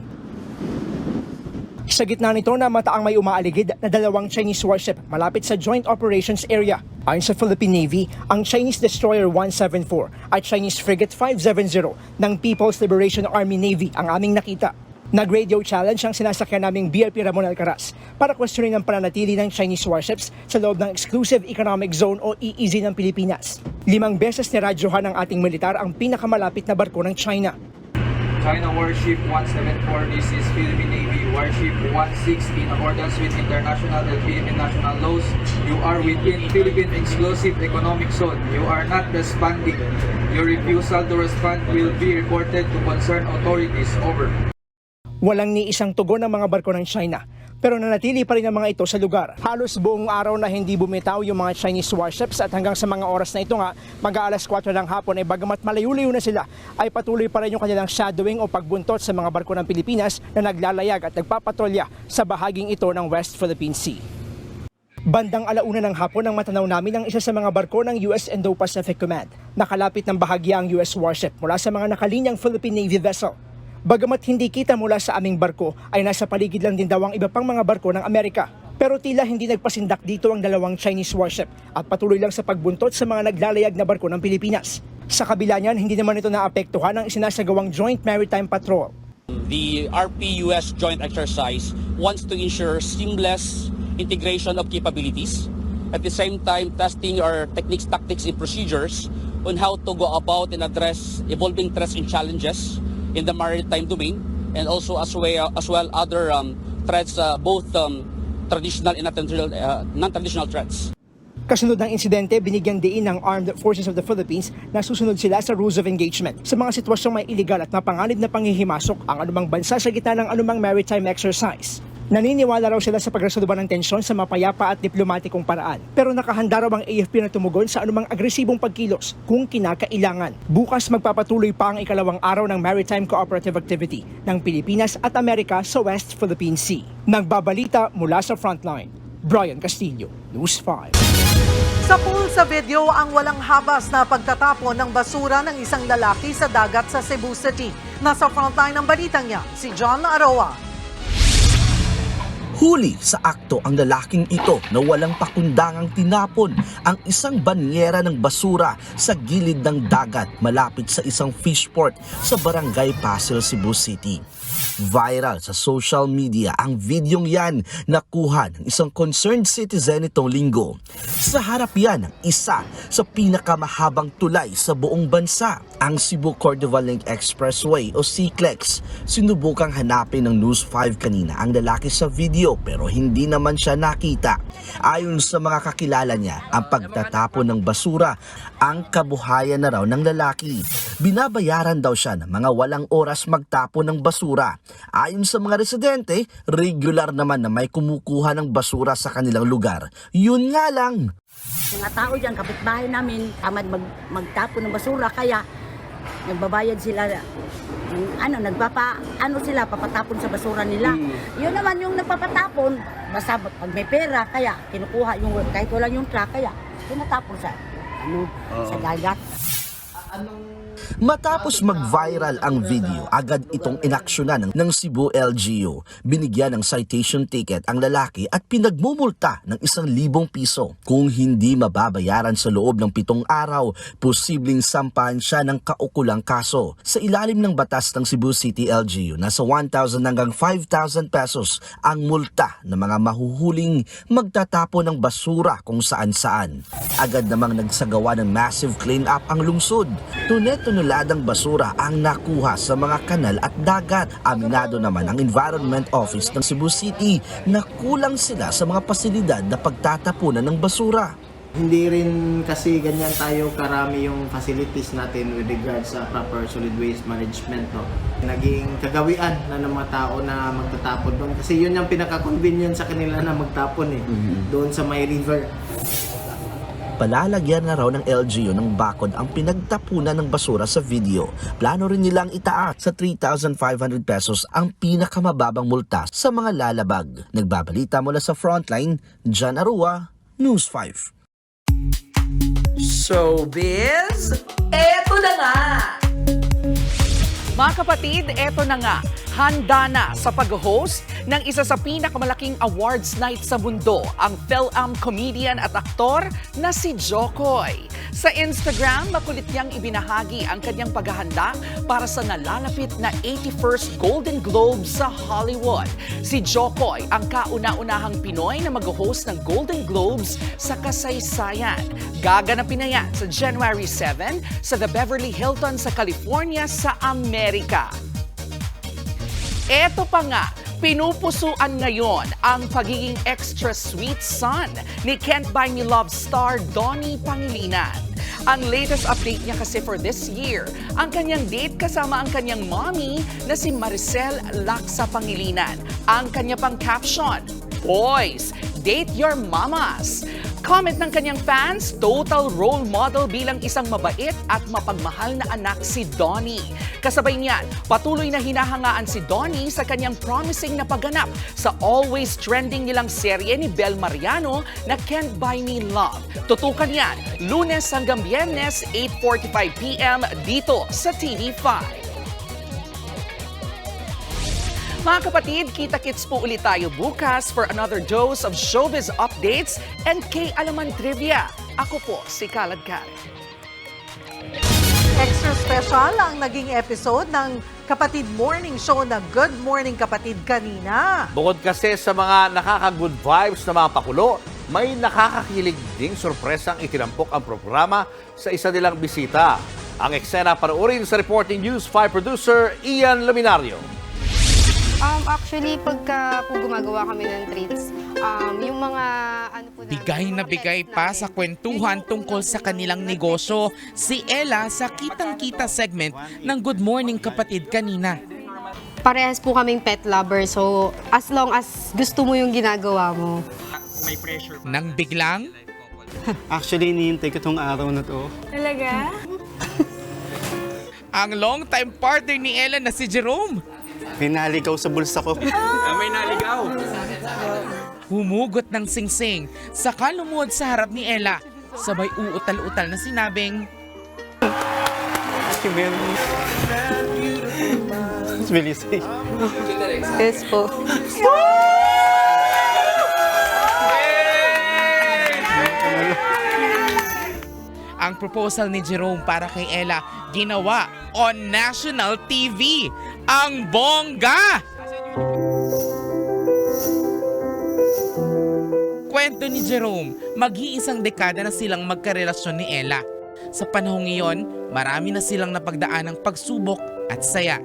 Sa gitna nito na mataang may umaaligid na dalawang Chinese warship malapit sa Joint Operations Area. Ayon sa Philippine Navy, ang Chinese Destroyer 174 at Chinese Frigate 570 ng People's Liberation Army Navy ang aming nakita. Nag-radio challenge ang sinasakyan naming BRP Ramon Alcaraz para questionin ang pananatili ng Chinese warships sa loob ng Exclusive Economic Zone o EEZ ng Pilipinas. 5 beses niradyohan ng ating militar ang pinakamalapit na barko ng China. China Warship 174, this is Philippine Navy Warship 16 in accordance with international and Philippine national laws. You are within Philippine Exclusive Economic Zone. You are not responding. Your refusal to respond will be reported to concerned authorities. Over. Walang ni isang tugon ng mga barko ng China, pero nanatili pa rin ang mga ito sa lugar. Halos buong araw na hindi bumitaw yung mga Chinese warships at hanggang sa mga oras na ito nga, mag-aalas 4 ng hapon ay bagamat malayo-layo na sila, ay patuloy pa rin yung kanilang shadowing o pagbuntot sa mga barko ng Pilipinas na naglalayag at nagpapatrolya sa bahaging ito ng West Philippine Sea. Bandang 1:00 ng hapon nang matanaw namin ang isa sa mga barko ng US Indo-Pacific Command. Nakalapit ng bahagya ang US warship mula sa mga nakalinyang Philippine Navy vessel. Bagamat hindi kita mula sa aming barko, ay nasa paligid lang din daw ang iba pang mga barko ng Amerika. Pero tila hindi nagpasindak dito ang dalawang Chinese warship at patuloy lang sa pagbuntot sa mga naglalayag na barko ng Pilipinas. Sa kabila niyan, hindi naman ito naapektuhan ang isinasagawang Joint Maritime Patrol. The RP-US joint exercise wants to ensure seamless integration of capabilities, at the same time testing our techniques, tactics, and procedures on how to go about and address evolving threats and challenges in the maritime domain, and also as well other threats, both traditional and non-traditional threats. Kasunod ng insidente, binigyang diin ng Armed Forces of the Philippines na susunod sila sa rules of engagement sa mga sitwasyong may iligal at mapanganib na panghihimasok ang anumang bansa sa gitna ng anumang maritime exercise. Naniniwala raw sila sa pagresolba ng tensyon sa mapayapa at diplomatikong paraan. Pero nakahanda raw ang AFP na tumugon sa anumang agresibong pagkilos kung kinakailangan. Bukas magpapatuloy pa ang ikalawang araw ng Maritime Cooperative Activity ng Pilipinas at Amerika sa West Philippine Sea. Nagbabalita mula sa Frontline, Brian Castillo, News 5. Sa pool sa video ang walang habas na pagtatapon ng basura ng isang lalaki sa dagat sa Cebu City. Nasa frontline ng balitang niya, si John Aroa. Huli sa akto ang lalaking ito na walang pakundangang tinapon ang isang banyera ng basura sa gilid ng dagat malapit sa isang fishport sa Barangay Pasel, Cebu City. Viral sa social media ang videong yan na kuha ng isang concerned citizen itong linggo. Sa harap yan ng isa sa pinakamahabang tulay sa buong bansa, ang Cebu Cordova Link Expressway o CCLEX. Sinubukang hanapin ng News 5 kanina ang lalaki sa video pero hindi naman siya nakita. Ayon sa mga kakilala niya, ang pagtatapon ng basura ang kabuhayan na raw ng lalaki. Binabayaran daw siya ng mga walang oras magtapon ng basura. Ayon sa mga residente, regular naman na may kumukuha ng basura sa kanilang lugar. Yun nga lang. Mga tao dyan, kapitbahay namin, tamad magtapon ng basura, kaya nagbabayad sila, papatapon sa basura nila. Yun naman yung nagpapatapon, basta pag may pera, kaya kinukuha yung, kahit wala yung truck, kaya tinatapon sa dagat. Matapos mag-viral ang video, agad itong inaksyonan ng Cebu LGU. Binigyan ng citation ticket ang lalaki at pinagmumulta ng 1,000 piso. Kung hindi mababayaran sa loob ng 7 araw, posibleng sampahan siya ng kaukulang kaso. Sa ilalim ng batas ng Cebu City LGU, nasa 1,000 hanggang 5,000 pesos ang multa ng mga mahuhuling magtatapo ng basura kung saan-saan. Agad namang nagsagawa ng massive clean-up ang lungsod. Tunet-tunuladang basura ang nakuha sa mga kanal at dagat. Aminado naman ang Environment Office ng Cebu City na kulang sila sa mga pasilidad na pagtatapunan ng basura. Hindi rin kasi ganyan tayo karami yung facilities natin with regards sa proper solid waste management. No? Naging kagawian na ng mga tao na magtatapon doon. Kasi yun yung pinaka-convenient sa kanila na magtapon doon sa may river. Palalagyan na raw ng LGU ng bakod ang pinagtapunan ng basura sa video. Plano rin nilang itaas sa 3,500 pesos ang pinakamababang multa sa mga lalabag. Nagbabalita mula sa Frontline, John Arua, News 5. Showbiz, eto na nga! Mga kapatid, eto na nga, handa na sa pag-host ng isa sa pinakamalaking awards night sa mundo, ang PhilAm comedian at aktor na si Jokoy. Sa Instagram, makulit niyang ibinahagi ang kanyang paghahanda para sa nalalapit na 81st Golden Globe sa Hollywood. Si Jokoy ang kauna-unahang Pinoy na mag-host ng Golden Globes sa kasaysayan. Gaganapin na yan sa January 7 sa The Beverly Hilton sa California sa Amerika. Eto pa nga, pinupusuan ngayon ang pagiging extra sweet son ni Can't Buy Me Love star Donnie Pangilinan. Ang latest update niya kasi for this year, ang kanyang date kasama ang kanyang mommy na si Maricel Laksa Pangilinan. Ang kanya pang caption, "Boys, date your mamas." Comment ng kanyang fans, total role model bilang isang mabait at mapagmahal na anak si Donnie. Kasabay niyan, patuloy na hinahangaan si Donnie sa kanyang promising na pagganap sa always trending nilang serye ni Bel Mariano na Can't Buy Me Love. Tutukan yan, Lunes hanggang Biyernes, 8:45 p.m. dito sa TV5. Mga kapatid, kita-kits po ulit tayo bukas for another dose of showbiz updates and K-Alaman Trivia. Ako po si Kalad Karen. Extra special ang naging episode ng Kapatid Morning Show na Good Morning Kapatid kanina. Bukod kasi sa mga nakaka-good vibes na mga pakulo, may nakakakilig ding sorpresang itinampok ang programa sa isa nilang bisita. Ang eksena panoorin sa Reporting News 5 producer Ian Laminario. Actually, pagka po gumagawa kami ng treats, yung mga bigay na bigay pa sa kwentuhan tungkol sa kanilang negosyo si Ella sa Kitang-Kita segment ng Good Morning Kapatid kanina. Parehas po kaming pet lover, so as long as gusto mo yung ginagawa mo. May pressure. Nang biglang? Actually, iniintay ko tong araw na to. Talaga? Ang long-time partner ni Ella na si Jerome. May naligaw sa bulsa ko. May naligaw. Humugot ng singsing, saka lumuhod sa harap ni Ella. Sabay uutal-utal na sinabing, It's really safe. Yes po. Ang proposal ni Jerome para kay Ella ginawa on national TV. Ang bongga! Kwento ni Jerome, mag-iisang dekada na silang magkarelasyon ni Ella. Sa panahong iyon, marami na silang napagdaan ng pagsubok at saya.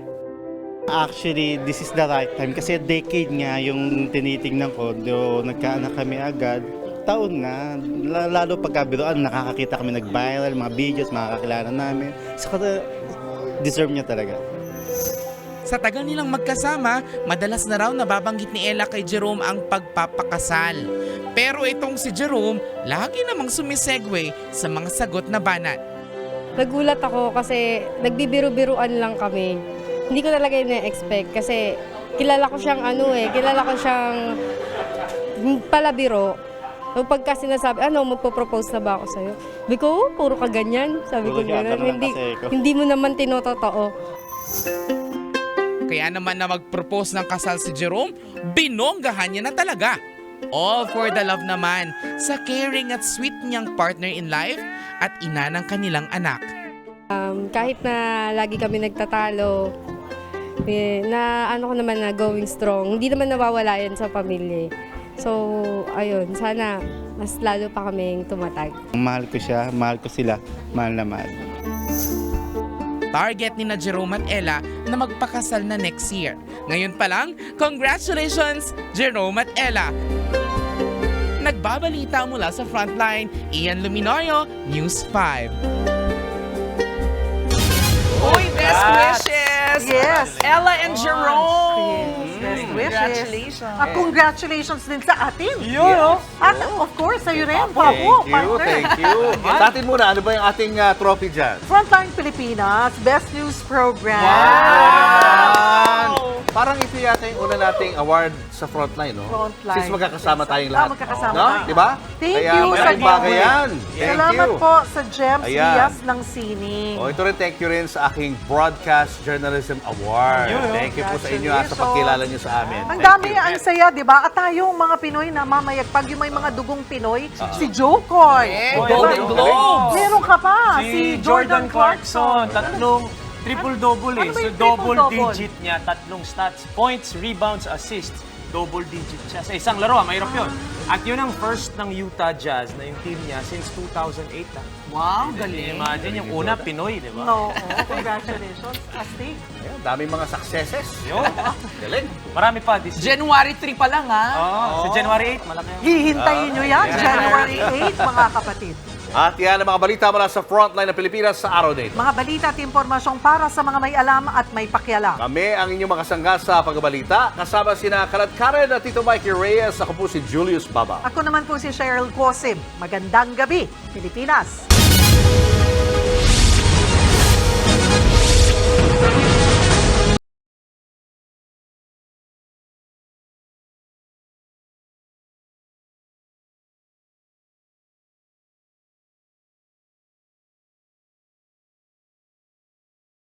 Actually, this is the right time kasi decade nga yung tinitingnan ko. Nagkaanak kami agad. Taon na, lalo pagkabiroan, nakakakita kami nag-viral, mga videos, makakakilala namin. Saka deserve niya talaga. Sa tagal nilang magkasama, madalas na raw nababanggit ni Ella kay Jerome ang pagpapakasal. Pero itong si Jerome, lagi namang sumisegue sa mga sagot na banat. Nagulat ako kasi nagbibiru-biruan lang kami. Hindi ko talaga ina-expect kasi kilala ko siyang kilala ko siyang palabiro. So pagka sinasabi, magpo-propose na ba ako sa'yo? Sabi ko, puro ka ganyan. Sabi ko, Puro yata gano'n. lang kasi ko. Hindi mo naman tinototoo. Kaya naman na mag-propose ng kasal si Jerome, binonggahan niya na talaga. All for the love naman sa caring at sweet niyang partner in life at ina ng kanilang anak. Kahit na lagi kami nagtatalo, na ko naman na going strong, hindi naman nawawala yan sa pamilya. So, ayun, sana mas lalo pa kaming tumatag. Mahal ko siya, mahal ko sila, mahal na mahal. Target ni na Jerome at Ella na magpakasal na next year. Ngayon pa lang, congratulations Jerome at Ella! Nagbabalita mula sa Frontline, Ian Luminoyo, News 5. Uy, best wishes! Yes. Ella and Jerome! Best wishes. Congratulations! At congratulations din sa atin. Yun, no? At of course, sa'yo rin, Papo, partner. Thank you. Sa atin muna, ano ba yung ating trophy dyan? Frontline Pilipinas, Best News Program. Wow! Parang ito yata yung una nating award sa Frontline, no? Frontline. Since magkakasama tayong lahat. Magkakasama no? tayo. Diba? Thank Kaya you sa malaking bagay yan. Thank Salamat you. po sa Gems Ayan. Diaz ng Sining. Ito rin, thank you rin sa aking Broadcast Journalism Award. Thank you po sa inyo sa pagkilala niyo sa amin. Ang Thank dami, you. ang saya, di ba? At tayong mga Pinoy na mamayagpag, yung may mga dugong Pinoy, si Joe Coy. Golden Globes. Meron ka pa, Si Jordan Clarkson, tatlong triple-double Ano ba So yung double triple-double? digit niya, tatlong stats, points, rebounds, assists. Double digit siya. Sa isang laro, mahirap yun. At yun ang first ng Utah Jazz na yung team niya since 2008. Wow, galing. Imagine yung una, Pinoy, di ba? No, congratulations, Astig. Ayan, daming mga successes. Yun. Galing. Marami pa this year. January 3 pa lang, ha? Sa January 8, malaki. Hihintayin nyo yan, January 8, mga kapatid. At yan ang mga balita mula sa Frontline ng Pilipinas sa araw na ito. Mga balita at impormasyong para sa mga may alam at may pakialam. Kami ang inyong makasangga sa pagbabalita. Kasama sina Kalat Karen at Tito Mikey Reyes. Ako po si Julius Baba. Ako naman po si Cheryl Cosib. Magandang gabi, Pilipinas!